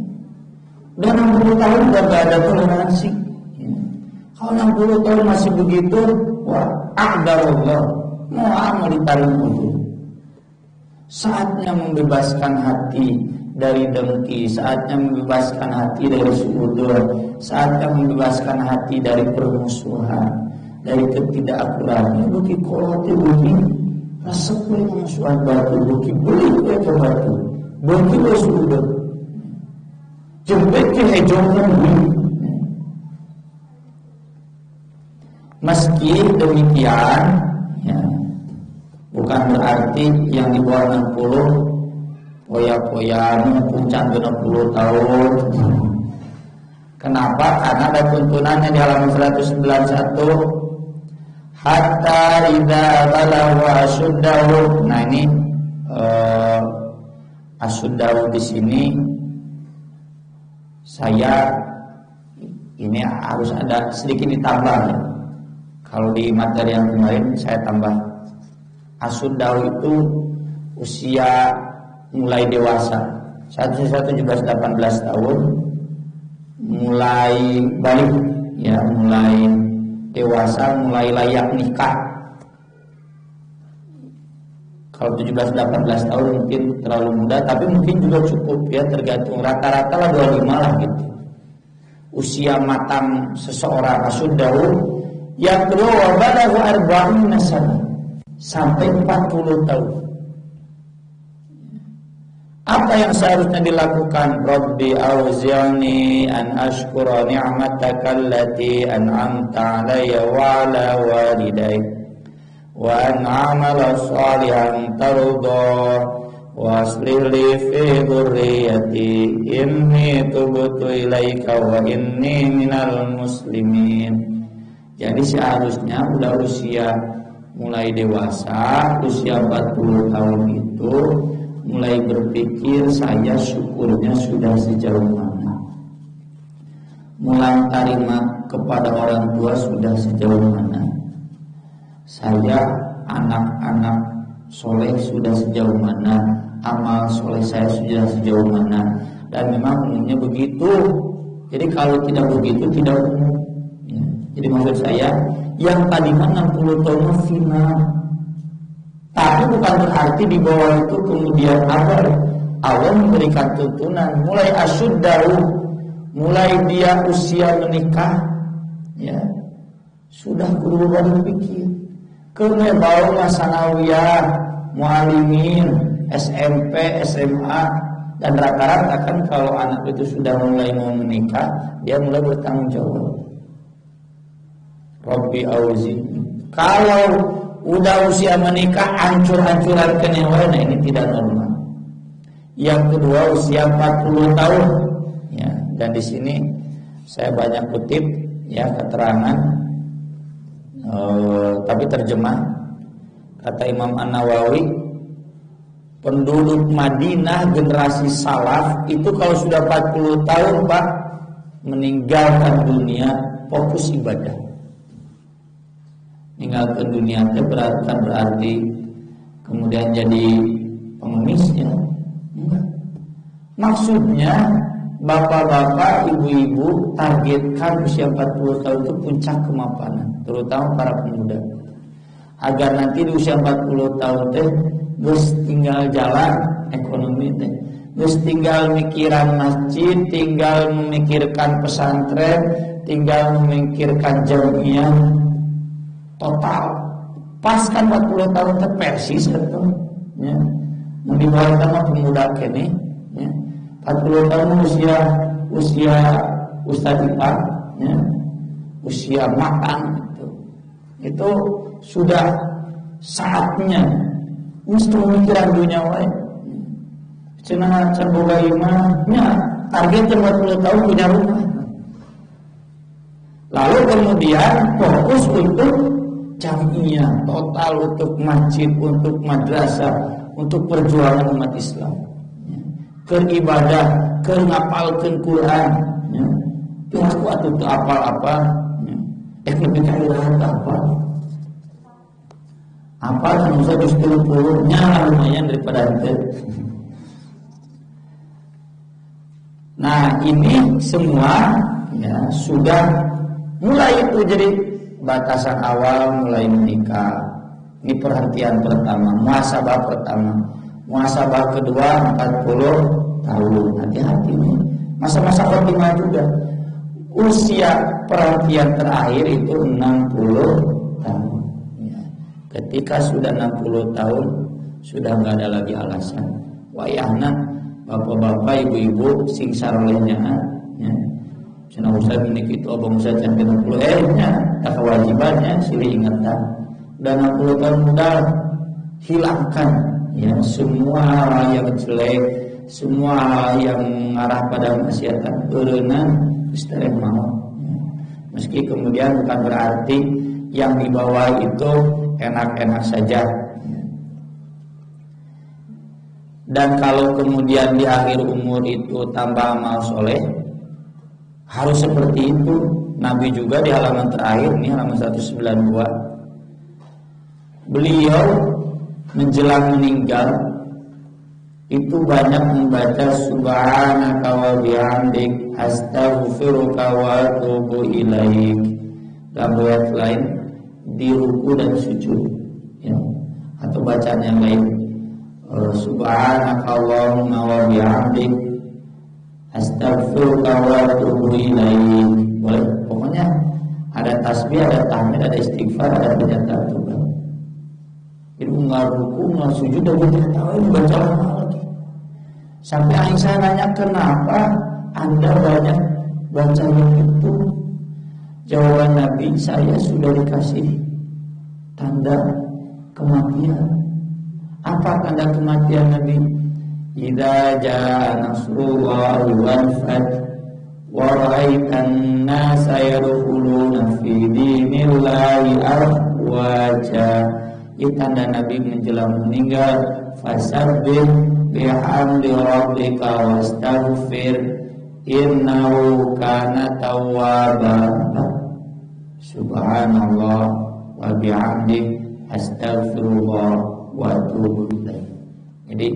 Udah 60 tahun udah gak ada toleransi. Ya. Kalau 60 tahun masih begitu, wah, aqdarullah, mau ditarik itu. Saatnya membebaskan hati dari dengki, saatnya membebaskan hati dari suudzon, saatnya membebaskan hati dari permusuhan, dari ketidakakuratan. Buki kolot buki resep we musuhan batu, buki beli we ke batu, buki we suudzon, jempet ke hejongkan bui. Meski demikian, ya, bukan berarti yang di bawah 60 poya-poyan puncak 60 tahun. Kenapa? Karena ada tuntunannya di halaman 191. Hatta idza balagha asyuddahu. Nah ini asyuddahu di sini saya ini harus ada sedikit ditambah ya. Kalau di materi yang kemarin saya tambah asyuddahu itu usia mulai dewasa. 17-18 tahun mulai balik, ya, mulai dewasa, mulai layak nikah. Kalau 17-18 tahun mungkin terlalu muda, tapi mungkin juga cukup, ya, tergantung rata-rata lah 25 lah gitu. Usia matang seseorang asyuddahu. Yang kedua wabalahu 40 sana sampai 40 tahun. Apa yang seharusnya dilakukan? Rabbi auzi'ni an ashkura ni'mataka allati an'amta 'alayya wa 'ala walidayya wa an a'mala shalihan tarda wa aslih li fi dhurriyyati inni tubtu ilaika wa inni minal muslimin. Jadi seharusnya udah usia mulai dewasa, usia 40 tahun itu mulai berpikir saya syukurnya sudah sejauh mana, mulai terima kepada orang tua sudah sejauh mana, saya anak-anak soleh sudah sejauh mana, amal soleh saya sudah sejauh mana. Dan memang umumnya begitu. Jadi kalau tidak begitu tidak umum ya. Jadi maksud saya yang tadi 60 tahun final, tapi bukan berarti di bawah itu kemudian Allah memberikan tuntunan mulai asyuddahu, mulai dia usia menikah, ya sudah kudu berpikir kene bau sanawiyah, muallimin, SMP, SMA, dan rata-rata kan kalau anak itu sudah mulai mau menikah, dia mulai bertanggung jawab. Rabbi auzi'ni. Kalau udah usia menikah hancur-hancuran kenewa, nah ini tidak normal. Yang kedua usia 40 tahun, ya, dan di sini saya banyak kutip ya keterangan, tapi terjemah kata Imam An-Nawawi, penduduk Madinah generasi salaf itu kalau sudah 40 tahun Pak meninggalkan dunia, fokus ibadah. Meninggalkan dunia itu berarti kemudian jadi pengemisnya. Maksudnya bapak-bapak, ibu-ibu targetkan usia 40 tahun itu puncak kemapanan, terutama para pemuda. Agar nanti di usia 40 tahun teh geus tinggal jalan ekonomi teh Terus tinggal mikiran masjid, tinggal memikirkan pesantren, tinggal memikirkan jamiah, total. Pas kan 40 tahun terpersis itu, ya. Mau dibawa sama pemuda kene, ya. 40 tahun usia Ustaz Ipar, ya. Usia matang itu sudah saatnya mesti memikiran dunia wae. Cenah can boga imahnya targetnya 40 tahun punya rumah. Lalu kemudian fokus untuk jamiah, total untuk masjid, untuk madrasah, untuk perjuangan umat Islam. Keur ibadah, keur ngapalkeun Quran, ya. Teu kuat untuk apal-apal, ya. Lebih kali apa? Apa kan usah justru 30-nya lumayan daripada itu. Nah, ini semua ya sudah mulai itu jadi batasan awal mulai menikah. Ini perhatian pertama, muhasabah pertama. Muhasabah kedua 40 tahun. Hati-hati nih. Masa-masa khotimah juga. Usia perhatian terakhir itu 60 tahun. Ya. Ketika sudah 60 tahun sudah nggak ada lagi alasan. Wayahna bapak-bapak, ibu-ibu sing sarolehnya ya. Cenah usah menik itu abang usah can 60 nya tak kewajibannya silih ingatan. Dan 60 tahun modal hilangkan ya semua hal yang jelek, semua hal yang mengarah pada maksiatan eureunna istri mau. Meski kemudian bukan berarti yang dibawa itu enak-enak saja. Dan kalau kemudian di akhir umur itu tambah amal soleh, harus seperti itu. Nabi juga di halaman terakhir, ini halaman 192, beliau menjelang meninggal itu banyak membaca subhanaka wa bihamdik astaghfiruka wa atubu ilaik. Dalam riwayat lain di ruku dan sujud ya. Atau bacaan yang lain subhanaka Allahumma wa bihamdik astaghfiruka wa atubu ilaik. Boleh, pokoknya ada tasbih, ada tahmid, ada istighfar, ada pernyataan tobat. Jadi enggak ruku, enggak sujud, dan baca lagi. Sampai akhir saya nanya kenapa Anda banyak baca itu. Jawaban Nabi, saya sudah dikasih tanda kematian. Apa tanda kematian Nabi? Idza jaa nasrullahi wal fath wa ra'aitan nasa yadkhuluna fi dinillahi afwaja. Itu tanda Nabi menjelang meninggal. Fasabbih bihamdi rabbika wastaghfir innahu kana tawwaba. Subhanallah wa bihamdi astaghfirullah wa atubu ilaih. Jadi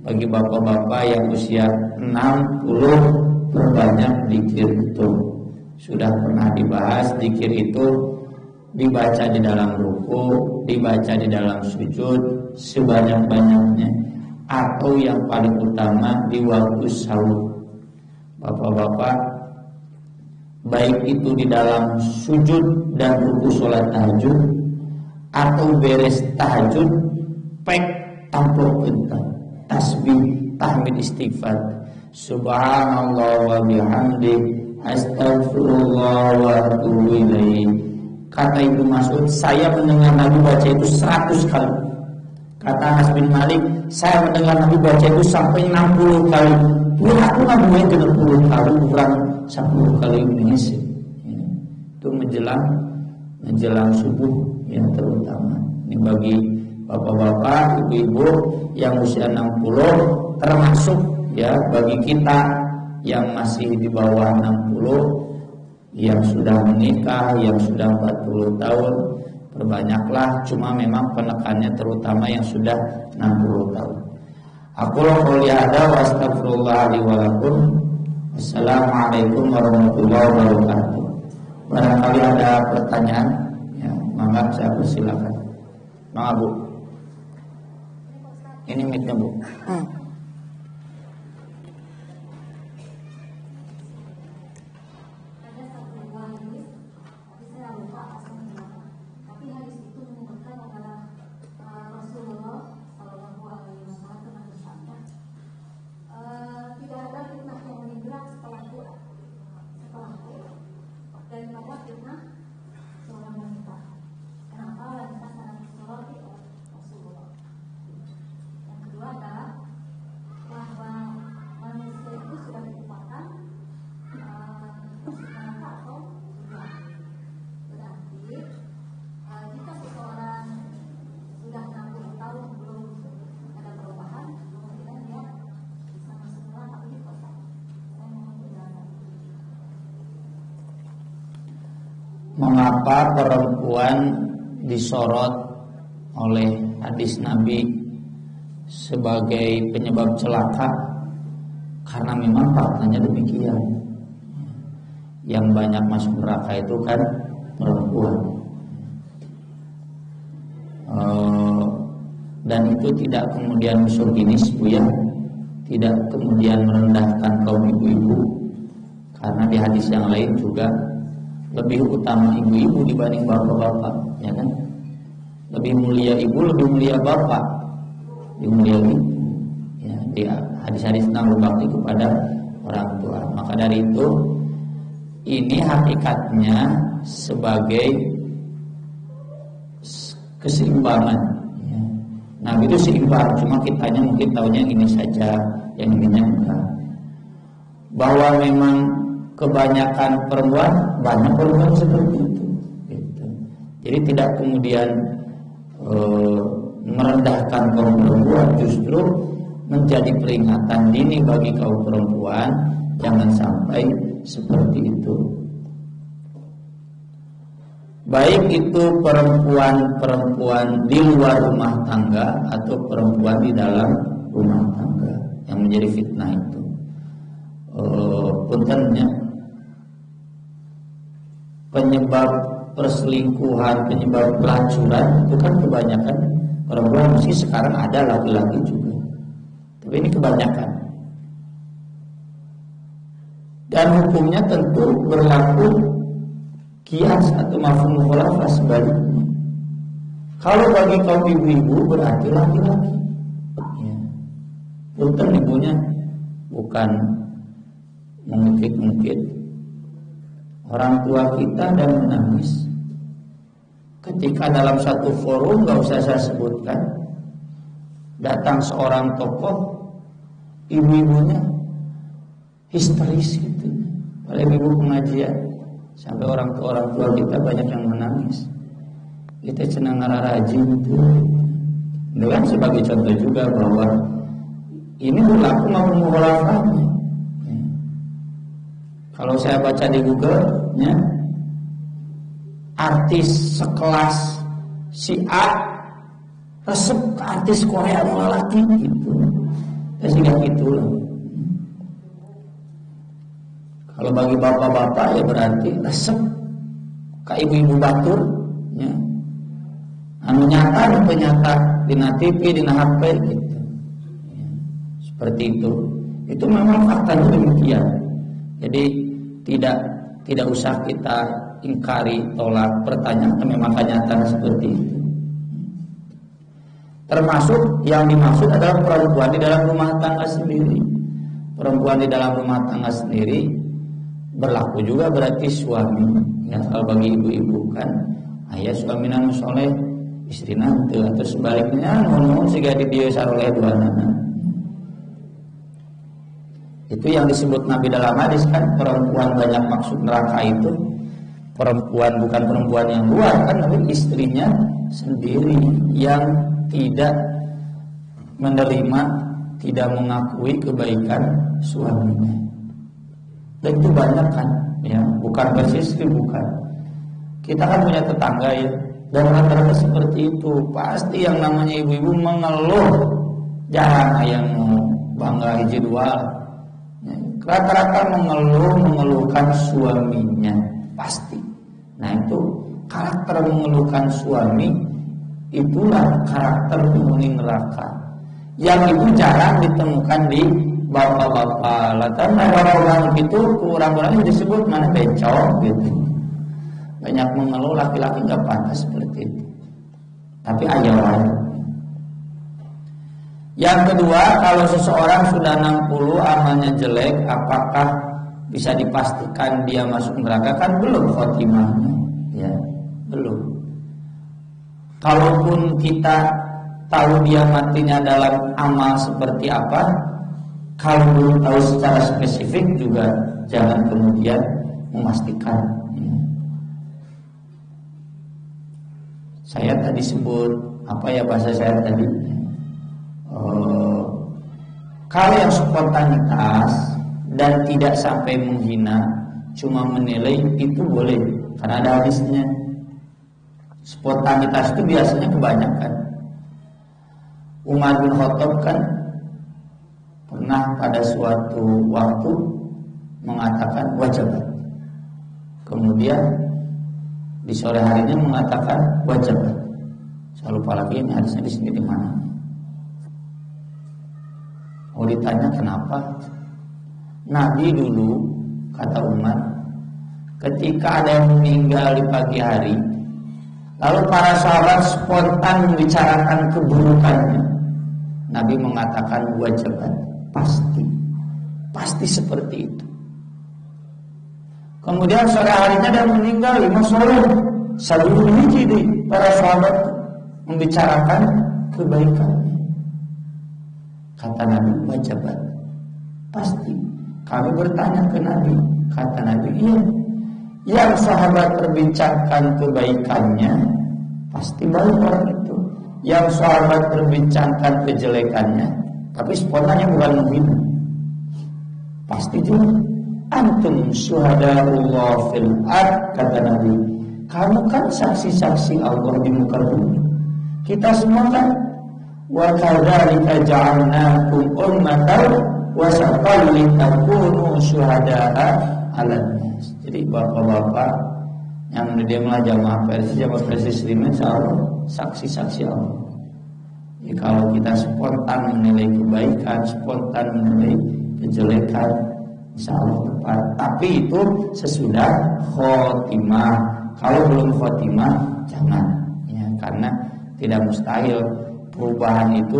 bagi bapak-bapak yang usia 60 perbanyak zikir itu. Sudah pernah dibahas, zikir itu dibaca di dalam ruku, dibaca di dalam sujud sebanyak-banyaknya, atau yang paling utama di waktu sahur. Bapak-bapak, baik itu di dalam sujud dan ruku sholat tahajud atau beres tahajud, pek tampuk bentar tasbih, tahmid, istighfar, subhanallah wa bihamdi astaghfirullah wa atubu ilaih. Kata Ibnu Mas'ud, saya mendengar Nabi baca itu 100 kali. Kata Anas bin Malik, saya mendengar Nabi baca itu sampai 60 kali. Ini aku ngabuin 30 kali, kurang 10 kali mengisi. Itu menjelang subuh yang terutama. Ini bagi bapak-bapak, ibu-ibu yang usia 60, termasuk ya bagi kita yang masih di bawah 60, yang sudah menikah, yang sudah 40 tahun, perbanyaklah. Cuma memang penekannya terutama yang sudah 60 tahun. Aku qouli hada wa astaghfirullah li wa lakum. Wassalamualaikum warahmatullahi wabarakatuh. Barangkali ada pertanyaan, ya, mangga saya persilakan. Mangga Bu. Ini mic-nya Bu. mengapa perempuan disorot oleh hadis Nabi sebagai penyebab celaka? Karena memang faktanya demikian. Yang banyak masuk neraka itu kan perempuan. Dan itu tidak kemudian misoginis, Bu ya. Tidak kemudian merendahkan kaum ibu-ibu. Karena di hadis yang lain juga lebih utama ibu-ibu dibanding bapak-bapak, ya kan? Lebih mulia ibu, lebih mulia bapak, lebih mulia ibu. Ya, di hadis-hadis tentang berbakti kepada orang tua. Maka dari itu, ini hakikatnya sebagai keseimbangan. Ya. Nabi itu seimbang, cuma kitanya mungkin tahunya yang ini saja, yang ininya enggak. Bahwa memang kebanyakan perempuan, banyak perempuan seperti itu. Gitu. Jadi tidak kemudian merendahkan kaum perempuan, justru menjadi peringatan dini bagi kaum perempuan, jangan sampai seperti itu. Baik itu perempuan-perempuan di luar rumah tangga atau perempuan di dalam rumah tangga yang menjadi fitnah itu. Puntennya penyebab perselingkuhan, penyebab pelacuran itu kan kebanyakan perempuan, meski sekarang ada laki-laki juga. Tapi ini kebanyakan. Dan hukumnya tentu berlaku kias atau mafhum mukhalafah sebaliknya. Kalau bagi kaum ibu-ibu berarti laki-laki. Ya. Punten ibunya bukan mengungkit-ungkit. Orang tua kita dan menangis ketika dalam satu forum, gak usah saya sebutkan, datang seorang tokoh, ibu-ibunya histeris gitu. Oleh ibu pengajian, sampai orang tua kita banyak yang menangis. Kita cenah ngararaji gitu. Itu kan sebagai contoh juga bahwa ini berlaku maupun mukhalafahnya. Kalau saya baca di Google, ya, artis sekelas si A resep ke artis Korea lelaki gitu. Sehingga gitulah. Kalau bagi bapak-bapak ya berarti resep ke ibu-ibu batur, ya. Anu nyata atau nyata dina TV, dina HP gitu. Ya, seperti itu. Itu memang faktanya demikian. Jadi tidak usah kita ingkari, tolak, pertanyaan, memang kenyataan seperti itu. Termasuk yang dimaksud adalah perempuan di dalam rumah tangga sendiri. Perempuan di dalam rumah tangga sendiri berlaku juga berarti suami. Ya, kalau bagi ibu-ibu kan, ayah suami nanu soleh, istri nanti, atau sebaliknya, ngomong sehingga di dia saroleh dua anak. Itu yang disebut Nabi dalam hadis kan, perempuan banyak maksud neraka itu perempuan, bukan perempuan yang luar kan, tapi istrinya sendiri yang tidak menerima, tidak mengakui kebaikan suaminya. Dan itu banyak kan, ya, bukan persis itu, bukan. Kita kan punya tetangga ya, dan rata-rata seperti itu. Pasti yang namanya ibu-ibu mengeluh, jarang yang mau bangga hiji dua. Rata-rata mengeluhkan suaminya pasti. Nah itu karakter mengeluhkan suami, itulah karakter penghuni neraka. Yang itu jarang ditemukan di bapak-bapak. Lantaran orang-orang itu kurang-kurangnya disebut mana becok gitu. Banyak mengeluh, laki-laki nggak pantas seperti itu. Tapi ayat. Yang kedua, kalau seseorang sudah 60 amalnya jelek, apakah bisa dipastikan dia masuk neraka? Kan belum khotimahnya, ya, belum. Kalaupun kita tahu dia matinya dalam amal seperti apa, kalau belum tahu secara spesifik juga jangan kemudian memastikan. Ya. Saya tadi sebut apa ya bahasa saya tadi? Kalau yang spontanitas dan tidak sampai menghina, cuma menilai, itu boleh Karena ada hadisnya. Spontanitas itu biasanya kebanyakan. Umar bin Khattab kan pernah pada suatu waktu mengatakan wajibat. Kemudian di sore harinya mengatakan wajibat. Saya lupa lagi ini hadisnya di sini di mana. Mau ditanya kenapa? Nabi dulu, kata Umar, ketika ada yang meninggal di pagi hari, lalu para sahabat spontan membicarakan keburukannya, Nabi mengatakan wajibat, pasti seperti itu. Kemudian sore harinya dia meninggal, Imam Soleh, sebelum ini para sahabat membicarakan kebaikannya. Kata Nabi, wajibat, pasti. Kami bertanya ke Nabi, kata Nabi, iya. Yang sahabat perbincangkan kebaikannya, pasti baik orang itu. Yang sahabat perbincangkan kejelekannya, tapi spontannya bukan menghina, pasti juga. Antum syuhadaullah fil ard, kata Nabi. Kamu kan saksi-saksi Allah di muka bumi. Kita semua kan. Wa kadzalika ja'alnakum ummatan wasatan litakunu syuhada'a 'alan nas. Jadi bapak-bapak yang diamlah jamaah Persis Slimen insyaallah saksi-saksi Allah. Ya, kalau kita spontan menilai kebaikan, spontan menilai kejelekan, insyaallah tepat. Tapi itu sesudah khotimah. Kalau belum khotimah jangan. Ya, karena tidak mustahil. Perubahan itu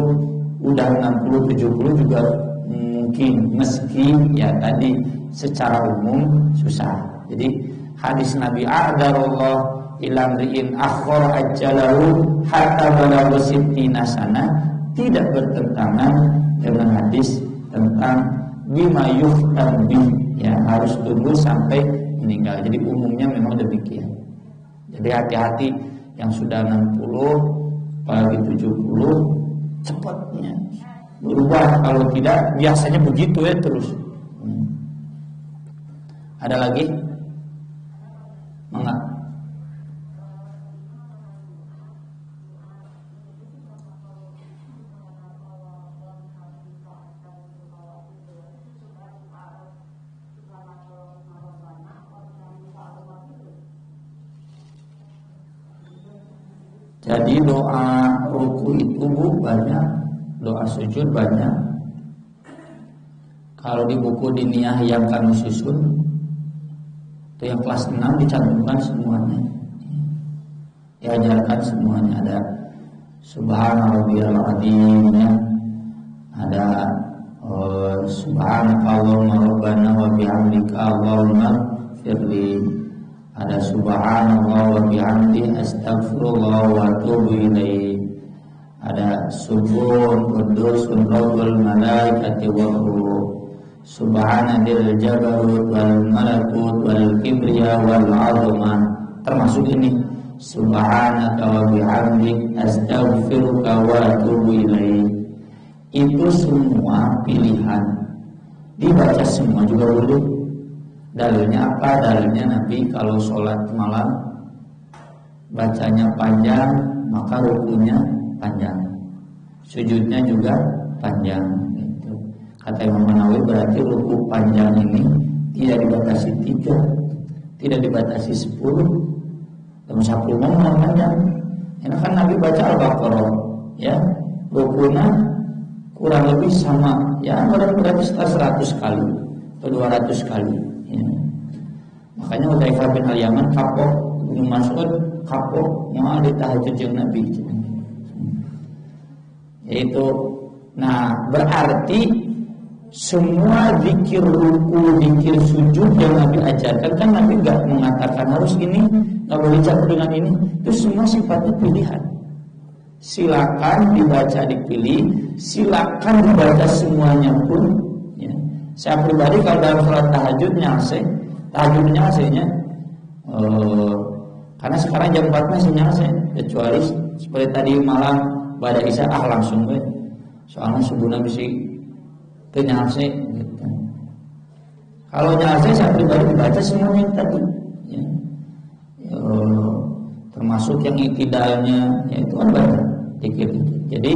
udah 60-70 juga mungkin, meski ya tadi secara umum susah. Jadi hadis Nabi a'darullah ilam ri'in akhor ajalahu hatta balagha sittina sana tidak bertentangan dengan hadis tentang bima yuhtam bih, ya harus tunggu sampai meninggal. Jadi umumnya memang demikian. Jadi hati-hati yang sudah 60 apalagi 70 cepatnya berubah, kalau tidak biasanya begitu ya terus. Ada lagi? Mangga. Jadi doa ruku itu banyak, doa sujud banyak. Kalau di buku diniyah yang kami susun, itu yang kelas 6 dicantumkan semuanya, diajarkan semuanya. Ada Subhana rabbiyal azim, ya. Ada Subhanaka Allahumma rabbana wa bihamdika Allahumma firli. Ada subhanallah wa bihamdi astaghfirullah wa atubu ilaih. Ada subuhun qudusun rabbul malaikati wa ruh. Subhanadil jabarut wal malakut wal kibriya wal azma. Termasuk ini subhanaka wa bihamdik astaghfiruka wa atubu ilaih. Itu semua pilihan, dibaca semua juga boleh. Dalilnya apa? Dalilnya Nabi kalau sholat malam bacanya panjang, maka rukunya panjang, sujudnya juga panjang. Gitu. Kata Imam Nawawi, berarti ruku panjang ini tidak dibatasi 3, tidak dibatasi 10, dan 10 memang panjang. Ini kan Nabi baca Al-Baqarah, ya, rukunya kurang lebih sama, ya berarti sekitar 100 kali atau 200 kali. Ya. Makanya Hudzaifah bin Al-Yaman kapok, Ibnu Mas'ud kapok mau di tahajud jeung Nabi. Yaitu, nah berarti semua zikir ruku, zikir sujud yang Nabi ajarkan, kan Nabi enggak mengatakan harus ini, enggak boleh jatuh dengan ini. Itu semua sifatnya pilihan. Silakan dibaca, dipilih, silakan dibaca semuanya pun. Ya. Saya pribadi kalau dalam sholat tahajudnya karena sekarang jam 4 masih nyase, kecuali seperti tadi malam pada isya langsung we. Soalnya subuhna bisa nyase gitu. Kalau nyase saya pribadi dibaca semuanya tadi. Ya. termasuk yang itidalnya yaitu kan baca zikir itu. Jadi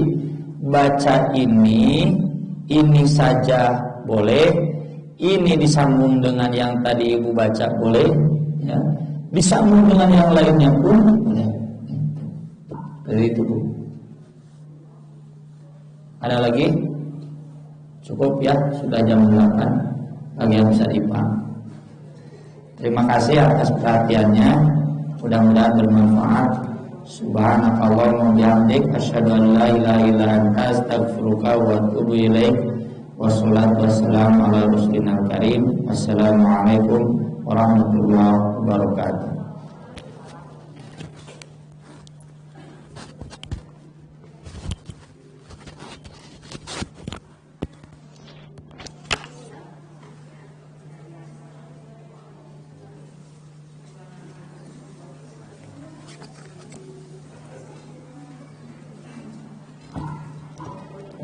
baca ini saja boleh, ini disambung dengan yang tadi ibu baca boleh, ya. Disambung dengan yang lainnya pun boleh. Jadi itu Bu. Ada lagi? Cukup ya, sudah jam 8. Bagi yang bisa dipaham. Terima kasih atas perhatiannya. Mudah-mudahan bermanfaat. Subhanakallahumma wa bihamdik asyhadu an la ilaha illa anta astaghfiruka wa atubu ilaik. Wassalatu wassalamu ala rasulina karim. Wassalamualaikum warahmatullahi wabarakatuh.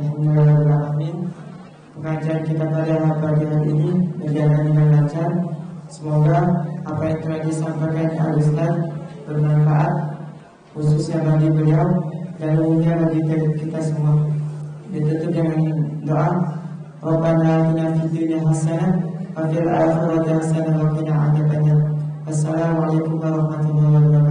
Bismillahirrahmanirrahim. Pengajian kita pada pagi hari ini berjalan dengan lancar. Semoga apa yang telah disampaikan Al-Ustaz bermanfaat, khususnya bagi beliau dan umumnya bagi kita semua. Ditutup dengan doa, Rabbana atina fid dunya hasanah wa fil akhirati hasanah wa qina adzabannar. Wassalamualaikum warahmatullahi wabarakatuh.